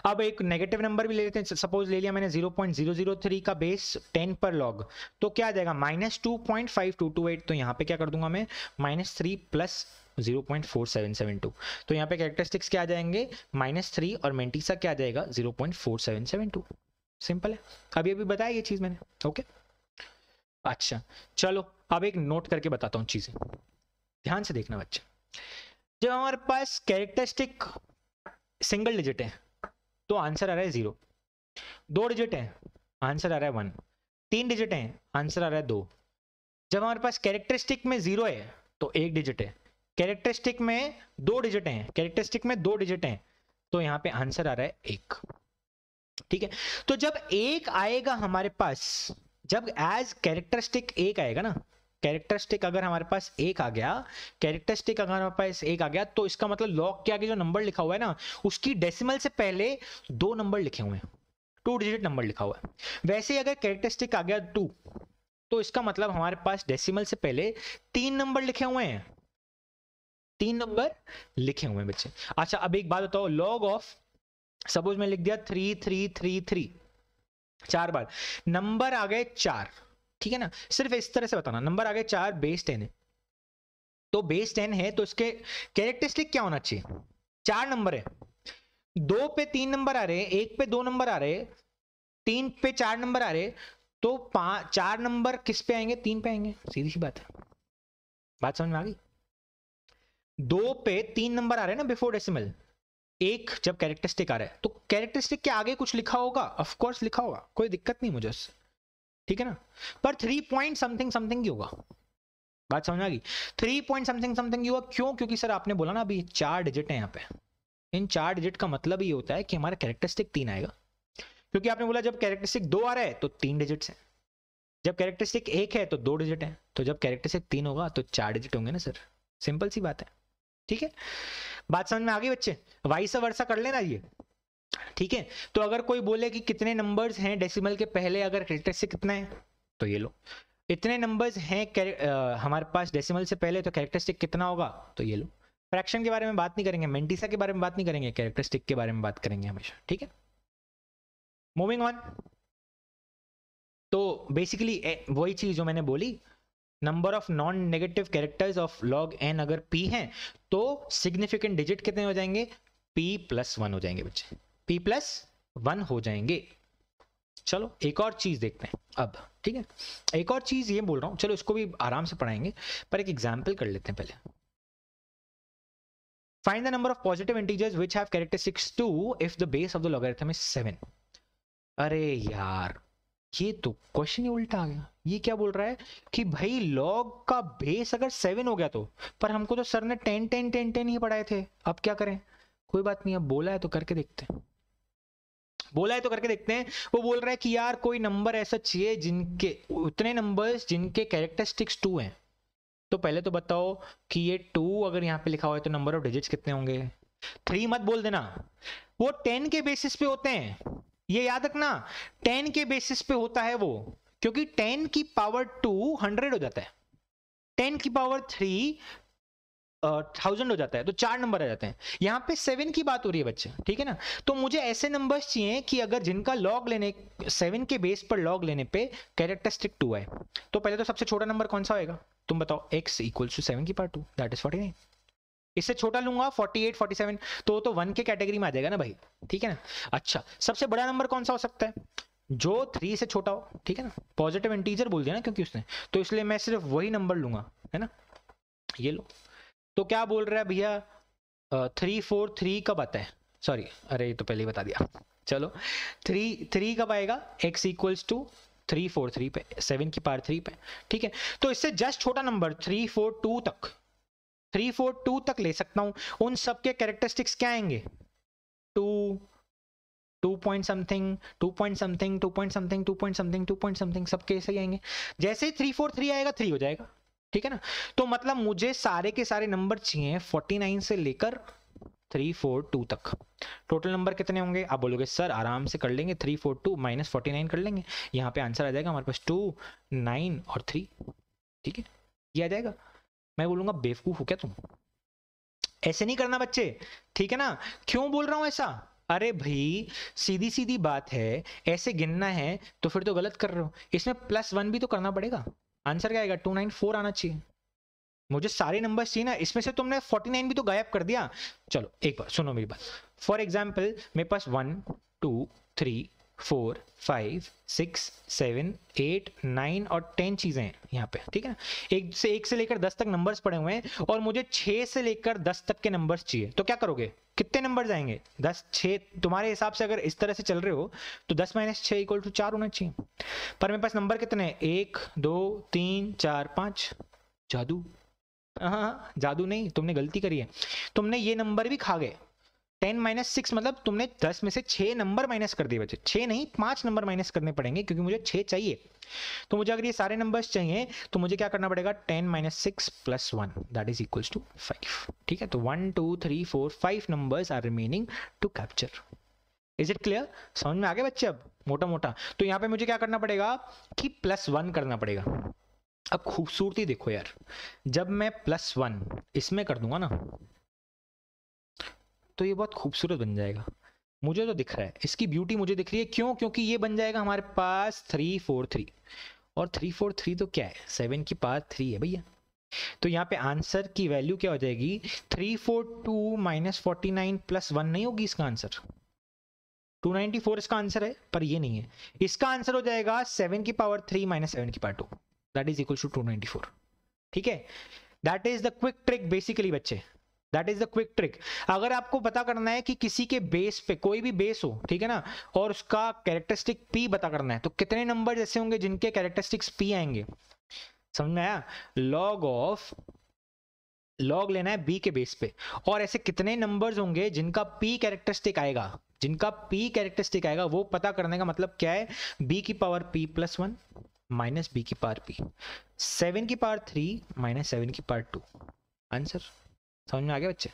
अब एक नेगेटिव नंबर भी ले लेते हैं, सपोज ले लिया मैंने 0.003 का बेस 10 पर लॉग, तो क्या आ जाएगा -2.5228। तो यहाँ पे क्या कर दूंगा मैं, -3 + 0.4772। तो यहाँ पे कैरेक्टरिस्टिक्स क्या आ जाएंगे, -3 और मेंटिसा क्या आ जाएगा 0.4772। सिंपल है, अभी अभी बताया ये चीज मैंने। ओके अच्छा चलो अब एक नोट करके बताता हूँ चीजें, ध्यान से देखना बच्चे। जब हमारे पास कैरेक्टरिस्टिक सिंगल डिजिट है तो आंसर आ रहा है 0, 2 डिजिट है आंसर आ रहा है 1, 3 डिजिट है आंसर आ रहा है 2। जब हमारे पास कैरेक्टरिस्टिक में 0 है तो 1 डिजिट है, कैरेक्टरिस्टिक में 2 डिजिट है, कैरेक्टरिस्टिक में 2 डिजिट है, तो यहाँ पे आंसर आ रहा है 1। ठीक है, तो जब 1 आएगा हमारे पास, जब एज कैरेक्टरिस्टिक 1 आएगा ना, कैरेक्टरिस्टिक अगर हमारे पास 1 आ गया, कैरेक्टरिस्टिक अगर हमारे पास 1 आ गया, तो इसका मतलब लॉग के आगे जो नंबर लिखा हुआ है ना, उसकी डेसिमल से पहले 2 नंबर लिखे हुए हैं, 2 डिजिट नंबर लिखा हुआ है। वैसे ही अगर कैरेक्टरिस्टिक आ गया 2, तो इसका मतलब हमारे पास डेसिमल से पहले 3 नंबर लिखे हुए हैं, 3 नंबर लिखे हुए हैं बच्चे। अच्छा अब एक बात बताओ, लॉग ऑफ सपोज मैं लिख दिया 3333 4 बार, नंबर आ गए 4, ठीक है ना, सिर्फ इस तरह से बताना, नंबर आ गए 4, बेस 10 है, तो बेस 10 है तो इसके कैरेक्टरिस्टिक क्या होना चाहिए, 4 नंबर है, 2 पे 3 नंबर आ रहे हैं, 1 पे 2 नंबर आ रहे हैं, 3 पे 4 नंबर आ रहे हैं, तो 4 नंबर किस पे आएंगे, 3 पे आएंगे, सीधी सी बात है, बात समझ में आ गई। 2 पे 3 नंबर आ रहे हैं ना बिफोर डेसिमल, 1 जब कैरेक्टरिस्टिक आ रहा है तो कैरेक्टरिस्टिक के आगे कुछ लिखा होगा, ऑफ कोर्स लिखा होगा, कोई दिक्कत नहीं मुझे उससे, ठीक है ना, पर 3 पॉइंट समथिंग समथिंग ही होगा, बात समझ में आ गई, 3 पॉइंट समथिंग समथिंग ही होगा। क्यों, क्योंकि सर आपने बोला ना अभी 4 डिजिट है यहाँ पे, इन 4 डिजिट का मतलब ये होता है कि हमारा कैरेक्टरिस्टिक 3 आएगा, क्योंकि आपने बोला जब कैरेक्टरिस्टिक 2 आ रहा है तो 3 डिजिट्स है, जब कैरेक्टरिस्टिक 1 है तो 2 डिजिट है, तो जब कैरेक्टरिस्टिक 3 होगा तो 4 डिजिट होंगे ना सर, सिंपल सी बात है। ठीक है, बात समझ में आ गई बच्चे, वाइस वर्सा कर लेना ये, ठीक है। तो अगर कोई बोले कि कितने नंबर्स हैं डेसिमल के पहले, अगर कैरेक्टरिस्टिक कितना है तो ये लो, इतने नंबर्स हैं हमारे पास डेसिमल से पहले, तो कैरेक्टरिस्टिक कितना होगा तो ये लो। फ्रैक्शन के बारे में बात नहीं करेंगे, मेंटिसा के बारे में बात नहीं करेंगे, कैरेक्टरिस्टिक के बारे में बात करेंगे हमेशा, ठीक है। मूविंग ऑन, तो बेसिकली वही चीज जो मैंने बोली, number of non negative characters of log N अगर p हैं तो सिग्निफिकेंट डिजिट कितने हो जाएंगे, p+1 हो जाएंगे बच्चे, p+1 हो जाएंगे। चलो एक और चीज देखते हैं अब, ठीक है, एक और चीज ये बोल रहा हूं, चलो इसको भी आराम से पढ़ाएंगे, पर एक एग्जाम्पल कर लेते हैं पहले। Find the number of positive integers which have characteristics 2 if the base of the logarithm is 7। अरे यार ये तो क्वेश्चन ही उल्टा आ गया, ये क्या बोल रहा है कि भाई लॉग का बेस अगर 7 हो गया तो, पर हमको तो सर ने 10 10 10 10 ही पढ़ाए थे, अब क्या करें, कोई बात नहीं, अब बोला है तो करके देखते हैं, बोला है तो करके देखते हैं। वो बोल रहा है कि यार कोई नंबर ऐसा चाहिए जिनके, उतने नंबर्स जिनके कैरेक्टरिस्टिक्स 2 हैं, तो पहले तो बताओ कि ये 2 अगर यहाँ पे लिखा हुआ है तो नंबर ऑफ डिजिट्स कितने होंगे, 3 मत बोल देना, वो 10 के बेसिस पे होते हैं, ये याद रखना, 10 के बेसिस पे होता है वो, क्योंकि 10 की पावर 2 100 हो जाता है, 10 की पावर 3 1000 हो जाता है, तो 4 नंबर आ जाते हैं। यहाँ पे 7 की बात हो रही है बच्चे, ठीक है ना, तो मुझे ऐसे नंबर्स चाहिए कि अगर जिनका लॉग लेने 7 के बेस पर लॉग लेने पे कैरेक्टरिस्टिक 2 है, तो पहले तो सबसे छोटा नंबर कौन सा होएगा, तुम बताओ, x = 7 की पावर 2 दैट इज 49, इससे छोटा लूंगा 48 47 तो 1 के कैटेगरी में आ जाएगा ना भाई, ठीक है ना। अच्छा सबसे बड़ा नंबर कौन सा हो सकता है, जो 3 से छोटा हो, ठीक है ना, पॉजिटिव इंटीजर बोल दिया ना क्योंकि उसने, तो इसलिए मैं सिर्फ वही नंबर लूंगा, है ना, ये लो। तो क्या बोल रहा है भैया, 343 कब आता है, सॉरी अरे ये तो पहले ही बता दिया, चलो 3 कब आएगा, x = 343 पे, 7 की पावर 3 पे, ठीक है। तो इससे जस्ट छोटा नंबर 342 तक ले सकता हूं, उन सब के कैरेक्टरिस्टिक्स क्या आएंगे, 2 point something 2 point something 2 point something 2 point something 2 point something, सब कैसे ही आएंगे, जैसे ही 343 आएगा 3 हो जाएगा, ठीक है ना। तो मतलब मुझे सारे के सारे नंबर चाहिए 49 से लेकर 342 तक, टोटल नंबर कितने होंगे, आप बोलोगे सर आराम से कर लेंगे, 342 - 49 कर लेंगे, यहाँ पे आंसर आ जाएगा हमारे पास 2 9 और 3, ठीक है, ये आ जाएगा। मैं बोलूंगा बेवकूफ हो क्या तुम, ऐसे नहीं करना बच्चे, ठीक है ना। क्यों बोल रहा हूं ऐसा, अरे भाई सीधी सीधी बात है, ऐसे गिनना है तो फिर तो गलत कर रहे हो, इसमें +1 भी तो करना पड़ेगा, आंसर क्या आएगा 294 आना चाहिए, मुझे सारे नंबर्स चाहिए ना, इसमें से तुमने 49 भी तो गायब कर दिया। चलो एक बार सुनो मेरी बात। फॉर एग्जाम्पल मेरे पास 1 2 3 4 5 6 7 8 9 और 10 चीज़ें हैं यहाँ पे, ठीक है ना। एक से लेकर 10 तक नंबर्स पड़े हुए हैं और मुझे 6 से लेकर 10 तक के नंबर्स चाहिए। तो क्या करोगे, कितने नंबर्स आएंगे? 10 6 तुम्हारे हिसाब से अगर इस तरह से चल रहे हो तो 10 - 6 = 4 होना चाहिए। पर मेरे पास नंबर कितने हैं? 1 2 3 4 5। जादू? हाँ, जादू नहीं, तुमने गलती करी है। तुमने ये नंबर भी खा गए। 10 - 6 मतलब तुमने 10 में से 6 नंबर माइनस कर दिए बच्चे। 6 नहीं, 5 नंबर माइनस करने पड़ेंगे क्योंकि मुझे 6 चाहिए। तो मुझे अगर ये सारे नंबर्स चाहिए तो मुझे क्या करना पड़ेगा? 10 - 6 + 1 दैट इज इक्वल्स टू 5। ठीक है, तो 1 2 3 4 5 numbers are remaining to capture. Is it clear? समझ में आ गया बच्चे? अब मोटा मोटा तो यहाँ पे मुझे क्या करना पड़ेगा कि +1 करना पड़ेगा। अब खूबसूरती देखो यार, जब मैं +1 इसमें कर दूंगा ना तो ये बहुत खूबसूरत बन जाएगा। मुझे तो दिख रहा है, इसकी ब्यूटी मुझे दिख रही है। क्यों? क्योंकि ये बन जाएगा हमारे पास 3 4 3 और 3 4 3 तो क्या है? 7 की पावर 3 है भैया। तो यहाँ पे आंसर की वैल्यू क्या हो जाएगी? 342 - 49 + 1 नहीं होगी इसका आंसर। 294 इसका आंसर है, पर ये नहीं है। इसका आंसर हो जाएगा 7 की पावर 3 - 7 की power 2 that is equal to 294। ठीक है, that is the quick trick basically बच्चे, that is the quick trick. अगर आपको पता करना है कि किसी के बेस पे, कोई भी बेस हो, ठीक है ना, और उसका कैरेक्टरिस्टिक पी पता करना है, तो कितने नंबर ऐसे होंगे जिनके कैरेक्टरिस्टिक्स पी आएंगे? समझ में आया? लॉग लेना है बी के बेस पे, और ऐसे कितने नंबर्स होंगे जिनका पी कैरेक्टरिस्टिक आएगा, जिनका पी कैरेक्टरिस्टिक आएगा वो पता करने का मतलब क्या है? बी की पावर पी + 1 माइनस बी की पावर पी, 7 की पावर 3 - 7 की पावर 2। आंसर समझ में आ गया बच्चे?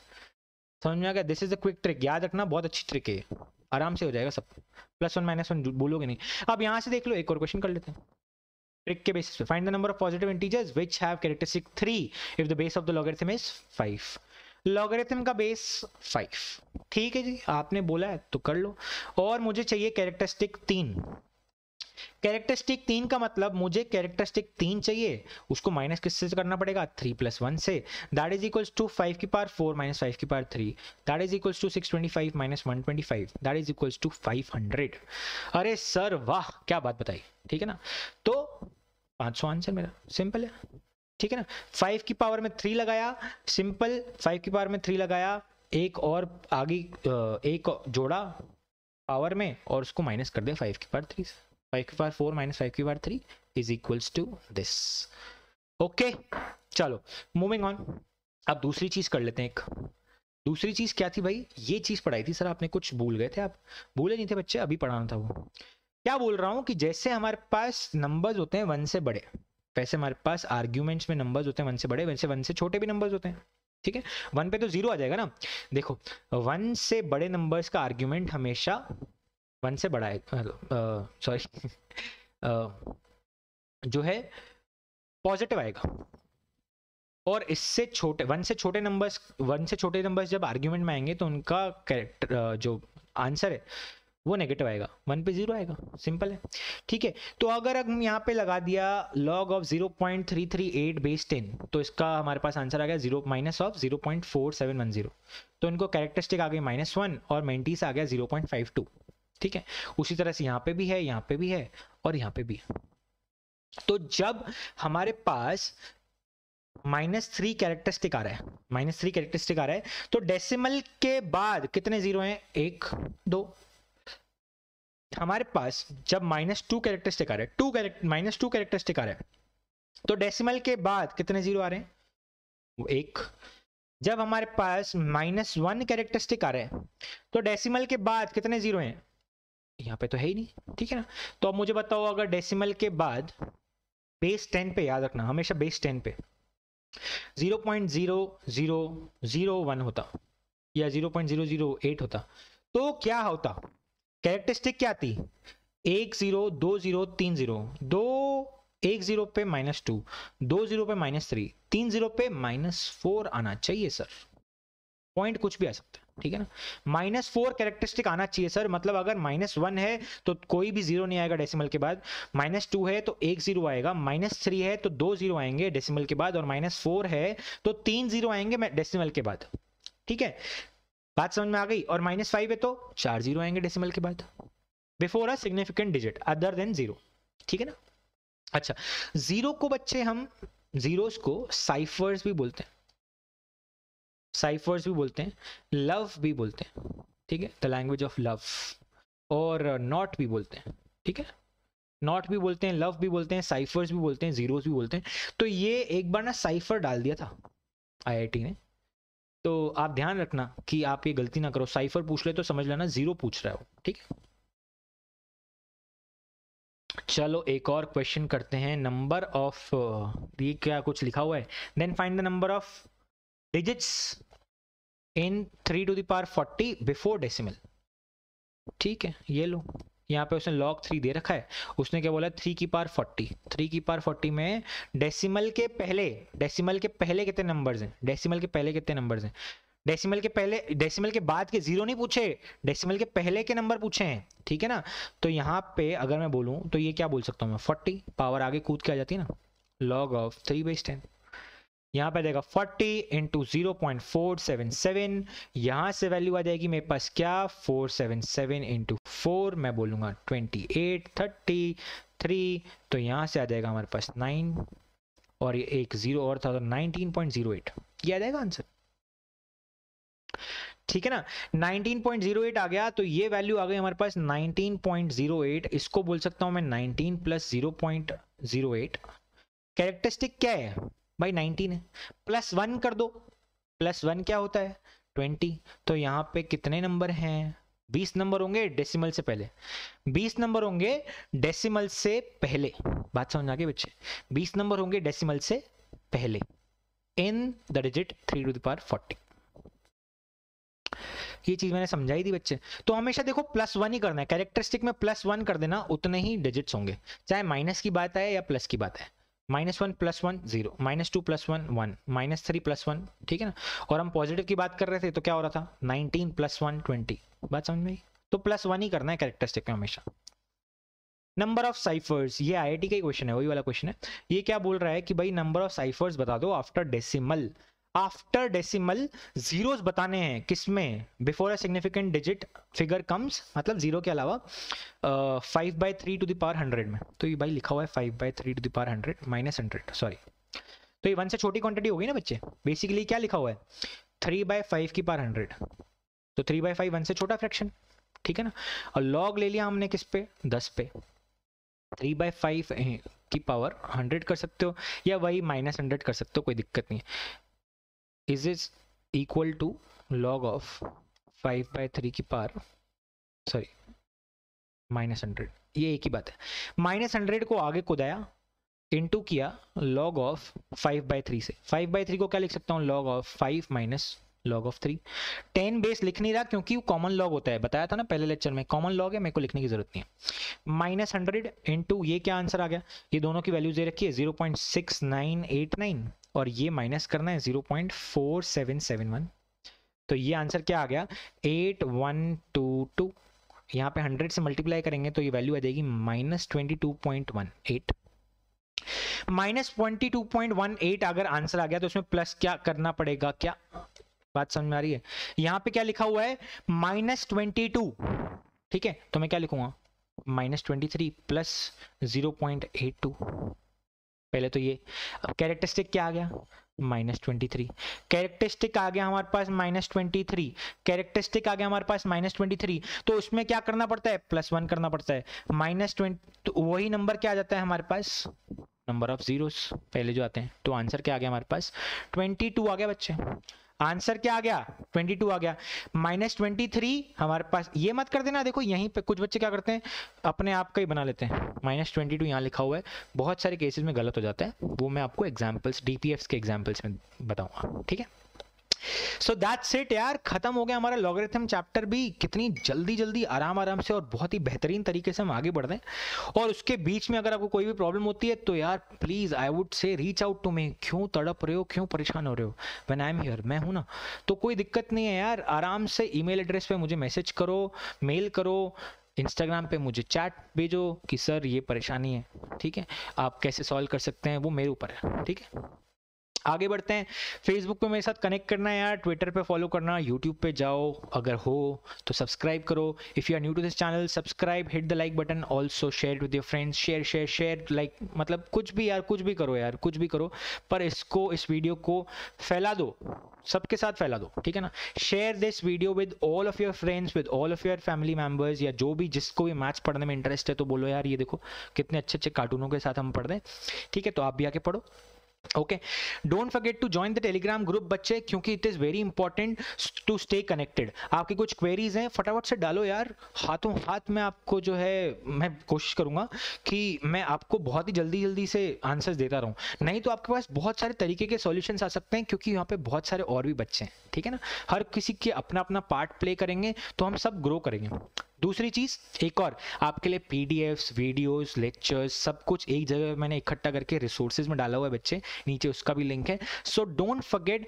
समझ में आ गया? This is the quick trick, याद रखना, बहुत अच्छी ट्रिक है, आराम से हो जाएगा सब। +1 - 1 बोलोगे नहीं। अब यहां से देख लो, एक और क्वेश्चन कर लेते हैं ट्रिक के बेसिस पे। Find the number of positive integers which have characteristic 3 if the base of the logarithm is 5। Logarithm का बेस 5, ठीक है जी, आपने बोला है तो कर लो। और मुझे चाहिए कैरेक्टरिस्टिक 3। कैरेक्टरिस्टिक 3 का मतलब मुझे कैरेक्टरिस्टिक 3 चाहिए, उसको माइनस किससे करना पड़ेगा? 3 + 1 से, दैट इज इक्वल्स टू 5 की पावर 4 - 5 की power 3 that is equals to 625 - 125 that is equals to 500। अरे सर वाह, क्या बात बताई, ठीक है ना। तो 500 आंसर मेरा, सिंपल है, ठीक है ना। 5 की पावर में 3 लगाया, सिंपल, 5 की पावर में 3 लगाया, एक और आगे एक जोड़ा पावर में और उसको माइनस कर दिया 5 की पावर 3 से। 5 की पावर 4 - 5 की power 3 is equals to this. Okay, चलो मूविंग ऑन। अब दूसरी चीज कर लेते हैं। एक दूसरी चीज क्या थी भाई? ये चीज पढ़ाई थी सर आपने, कुछ भूल गए थे आप? भूले नहीं थे बच्चे, अभी पढ़ाना था वो। क्या बोल रहा हूं कि जैसे हमारे पास नंबर्स होते हैं 1 से बड़े, वैसे हमारे पास आर्ग्यूमेंट्स में नंबर्स होते हैं 1 से बड़े, वैसे 1 से छोटे भी नंबर्स होते हैं, ठीक है। 1 पे तो 0 आ जाएगा ना। देखो, 1 से बड़े नंबर्स का आर्ग्यूमेंट हमेशा 1 से बड़ा है, सॉरी जो है पॉजिटिव आएगा। और इससे छोटे 1 से छोटे नंबर्स जब आर्ग्यूमेंट में आएंगे तो उनका कैरेक्टर जो आंसर है वो नेगेटिव आएगा। 1 पे 0 आएगा, सिंपल है, ठीक है। तो अगर हम यहाँ पे लगा दिया log of 0.338 बेस 10, तो इसका हमारे पास आंसर आ गया 0 माइनस ऑफ 0.4710। तो इनको कैरेक्टरिस्टिक आ गई -1 और मेंटीस आ गया 0.52, ठीक है। उसी तरह से यहाँ पे भी है, यहाँ पे भी है और यहाँ पे भी है। तो जब हमारे पास -3 कैरेक्टरिस्टिक आ रहा है, -3 कैरेक्टरिस्टिक आ रहा है, तो डेसिमल के बाद कितने जीरो हैं? 1 2। हमारे पास जब -2 कैरेक्टरिस्टिक आ रहा है, -2 कैरेक्टरिस्टिक आ रहा है, तो डेसिमल के बाद कितने जीरो आ रहे हैं? वो 1। जब हमारे पास -1 कैरेक्टरिस्टिक आ रहा है, तो डेसिमल के बाद कितने जीरो हैं? यहाँ पे तो है ही नहीं, ठीक है ना। तो अब मुझे बताओ, अगर डेसिमल के बाद बेस 10 पे, याद रखना हमेशा बेस 10 पे 0.0001 होता या 0.008 होता, तो क्या होता? कैरेक्टरिस्टिक क्या थी? 1 0 2 0 3 0, 2 1 0 पे -2, 2 0 पे -3, 3 0 पे -4 आना चाहिए सर। पॉइंट कुछ भी आ सकता है, ठीक है ना। -4 कैरेक्टरिस्टिक आना चाहिए सर, मतलब अगर -1 है तो कोई भी जीरो नहीं आएगा डेसिमल के बाद, -2 है तो एक जीरो आएगा, -3 है तो 2 जीरो आएंगे डेसिमल के बाद, और -4 है तो 3 जीरो आएंगे डेसिमल के बाद। ठीक है, बात समझ में आ गई। और -5 है तो 4 जीरो आएंगे डेसिमल के बाद, before a significant digit other than zero. ठीक है ना। अच्छा, जीरो को बच्चे हम जीरोस को साइफर्स भी बोलते हैं, साइफर्स भी बोलते हैं, लव भी बोलते हैं, ठीक है, द लैंग्वेज ऑफ लव, और नॉट भी बोलते हैं। ठीक है, नॉट भी बोलते हैं, लव भी बोलते हैं, साइफर्स भी बोलते हैं, जीरोस भी बोलते हैं। तो ये एक बार ना साइफर डाल दिया था आईआईटी ने, तो आप ध्यान रखना कि आप ये गलती ना करो, साइफर पूछ ले तो समझ लेना जीरो पूछ रहा है वो। ठीक है, चलो एक और क्वेश्चन करते हैं। नंबर ऑफ, ये क्या कुछ लिखा हुआ है, then find the number of digits in 3 to the power 40 before decimal. ठीक है, ये लो, यहाँ पे उसने log 3 दे रखा है, उसने क्या बोला 3 की पावर 40, 3 की पावर 40 में डेसिमल के पहले कितने नंबर्स हैं, डेसिमल के पहले कितने नंबर्स हैं, डेसिमल के पहले, डेसिमल के बाद के जीरो नहीं पूछे, डेसिमल के पहले के नंबर पूछे हैं। ठीक है ना, तो यहाँ पे अगर मैं बोलूँ तो ये क्या बोल सकता हूँ मैं, 40 पावर आगे कूद के आ जाती है ना, log of 3/10। यहाँ पे देगा 40 इंटू 0.477, यहाँ से वैल्यू आ जाएगी मेरे पास क्या, 477 इंटू 4, मैं बोलूँगा 28, 33, तो यहाँ से आ जाएगा हमारे पास 9, और ये एक जीरो और था तो 19.08, ये आ जाएगा आंसर। ठीक है ना, 19.08 आ गया, तो ये वैल्यू आ गई हमारे पास 19.08, इसको बोल सकता हूँ मैं 19 प्लस 0.08। कैरेक्टरिस्टिक क्या है भाई, 19 है, +1 कर दो, +1 क्या होता है 20, तो यहाँ पे कितने नंबर हैं, 20 नंबर होंगे डेसिमल से पहले, 20 नंबर होंगे डेसिमल से पहले, बात समझ आ गई बच्चे, 20 नंबर होंगे डेसिमल से पहले in the digit 3 to the power 40। ये चीज मैंने समझाई थी बच्चे। तो हमेशा देखो +1 ही करना है, कैरेक्टरिस्टिक में +1 कर देना, उतने ही डिजिट्स होंगे, चाहे माइनस की बात है या प्लस की बात है। -1 + 1 0, -2 + 1 1, -3 + 1, ठीक है ना। और हम पॉजिटिव की बात कर रहे थे तो क्या हो रहा था, 19 + 1 20, बात समझ में आई। तो +1 ही करना है कैरेक्टरिस्टिक में हमेशा। नंबर ऑफ साइफर्स, ये आईआईटी का ही क्वेश्चन है, वही वाला क्वेश्चन है। ये क्या बोल रहा है कि भाई नंबर ऑफ साइफर्स बता दो after decimal, after decimal zeros बताने हैं, किसमें, before a significant digit figure comes, मतलब जीरो के अलावा 5/3 to the power 100 में। तो ये भाई लिखा हुआ है 5/3 to the power 100 -100, सॉरी, तो ये 1 से छोटी क्वांटिटी हो गई ना बच्चे। बेसिकली क्या लिखा हुआ है 3/5 की पावर 100, तो 3/5 1 से छोटा फ्रैक्शन, ठीक है ना। और लॉग ले लिया हमने किस पे, 10 पे, 3/5 की पावर 100 कर सकते हो, या वही -100 कर सकते हो, कोई दिक्कत नहीं है। Is is equal to log of 5/3 की पावर, सॉरी -100, ये एक ही बात है। -100 को आगे कुदाया, इनटू किया log of 5/3 से, 5/3 को क्या लिख सकता हूँ, log of 5 minus log of 3। 10 base लिख नहीं रहा क्योंकि वो कॉमन लॉग होता है, बताया था ना पहले लेक्चर में, कॉमन लॉग है, मेरे को लिखने की जरूरत नहीं है। -100 इंटू ये क्या आंसर आ गया, ये दोनों की वैल्यूज दे रखी है 0.6989, और ये माइनस करना है 0.4771, तो ये आंसर क्या आ गया 8122। यहाँ पे 100 से मल्टीप्लाई करेंगे तो ये वैल्यू आ जाएगी -22.18, -22.18 अगर आंसर आ गया तो उसमें प्लस क्या करना पड़ेगा, क्या बात समझ में आ रही है। यहाँ पे क्या लिखा हुआ है -22, ठीक है, तो मैं क्या लिखूंगा -23 प्लस 0.82, पहले तो ये। अब कैरेक्टरिस्टिक क्या आ गया -23, कैरेक्टरिस्टिक आ गया हमारे पास -23, कैरेक्टरिस्टिक आ गया हमारे पास -23, तो उसमें क्या करना पड़ता है, +1 करना पड़ता है, -20, तो वही नंबर क्या आ जाता है हमारे पास, नंबर ऑफ जीरोस पहले जो आते हैं। तो आंसर क्या आ गया हमारे पास 22 आ गया बच्चे, आंसर क्या आ गया 22 आ गया। -23 हमारे पास, ये मत कर देना, देखो यहीं पे कुछ बच्चे क्या करते हैं अपने आप का ही बना लेते हैं, -22 यहाँ लिखा हुआ है, बहुत सारे केसेस में गलत हो जाता है, वो मैं आपको एग्जांपल्स, डीपीएफ्स के एग्जांपल्स में बताऊंगा, ठीक है। सो दैट्स इट यार, खत्म हो गया हमारा लॉगरिथम चैप्टर भी। कितनी जल्दी जल्दी आराम आराम से और बहुत ही बेहतरीन तरीके से हम आगे बढ़ रहे हैं। और उसके बीच में अगर आपको कोई भी प्रॉब्लम होती है तो यार please I would say reach out to me. क्यों तड़प रहे हो, क्यों परेशान हो रहे हो, व्हेन आई एम हियर, मैं हूं ना। तो कोई दिक्कत नहीं है यार, आराम से ईमेल एड्रेस पे मुझे मैसेज करो, मेल करो, इंस्टाग्राम पे मुझे चैट भेजो कि सर ये परेशानी है, ठीक है, आप कैसे सॉल्व कर सकते हैं, वो मेरे ऊपर है, ठीक है। आगे बढ़ते हैं। फेसबुक पे मेरे साथ कनेक्ट करना है यार, ट्विटर पे फॉलो करना, यूट्यूब पे जाओ, अगर हो तो सब्सक्राइब करो। If you are new to this channel, subscribe, hit the like button, also share with your friends, share share share, like मतलब कुछ भी यार, कुछ भी करो यार, कुछ भी करो, पर इसको, इस वीडियो को फैला दो, सबके साथ फैला दो, ठीक है ना। Share this video with all of your friends, with all of your family members, या जो भी, जिसको भी मैथ्स पढ़ने में इंटरेस्ट है तो बोलो यार ये देखो कितने अच्छे अच्छे कार्टूनों के साथ हम पढ़ रहे हैं, ठीक है, तो आप भी आके पढ़ो। Okay, don't forget to join the Telegram group बच्चे, क्योंकि it is very important to stay connected. आपकी कुछ क्वेरीज हैं फटाफट से डालो यार, हाथों हाथ में आपको जो है, मैं कोशिश करूंगा कि मैं आपको बहुत ही जल्दी जल्दी से आंसर्स देता रहूं। नहीं तो आपके पास बहुत सारे तरीके के सॉल्यूशंस आ सकते हैं, क्योंकि यहाँ पे बहुत सारे और भी बच्चे हैं, ठीक है ना। हर किसी के अपना अपना पार्ट प्ले करेंगे तो हम सब ग्रो करेंगे। दूसरी चीज एक और, आपके लिए पीडीएफ्स, वीडियोस, लेक्चर्स, सब कुछ एक जगह मैंने इकट्ठा करके रिसोर्सेज में डाला हुआ है बच्चे, नीचे उसका भी लिंक है। सो don't forget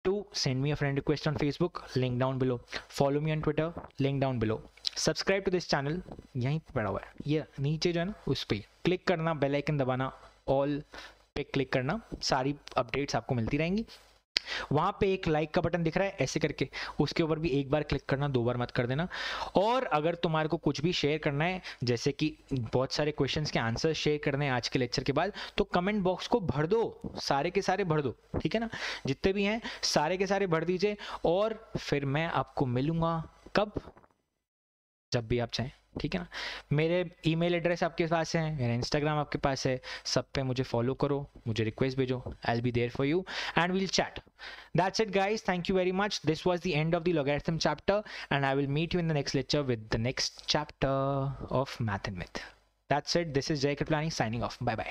to send me a friend request on Facebook, link down below. Follow me on Twitter, link down below. Subscribe to this channel, यहीं पे पड़ा हुआ है, ये नीचे जो है ना उस पर क्लिक करना, बेल आइकन दबाना, ऑल पे क्लिक करना, सारी अपडेट्स आपको मिलती रहेंगी। वहां पे एक लाइक का बटन दिख रहा है ऐसे करके, उसके ऊपर भी एक बार क्लिक करना, 2 बार मत कर देना। और अगर तुम्हारे को कुछ भी शेयर करना है, जैसे कि बहुत सारे क्वेश्चंस के आंसर शेयर करने हैं आज के लेक्चर के बाद, तो कमेंट बॉक्स को भर दो, सारे के सारे भर दो, ठीक है ना, जितने भी हैं सारे के सारे भर दीजिए। और फिर मैं आपको मिलूंगा कब, जब भी आप चाहें, ठीक है ना। मेरे ईमेल एड्रेस आपके पास है, मेरा इंस्टाग्राम आपके पास है, सब पे मुझे फॉलो करो, मुझे रिक्वेस्ट भेजो, I will be there for you and we'll chat. That's it guys, thank you very much. This was the end of the logarithm chapter and I will meet you in the next lecture with the next chapter of Math and Myth. That's it, this is Jay Kriplani signing off. Bye bye.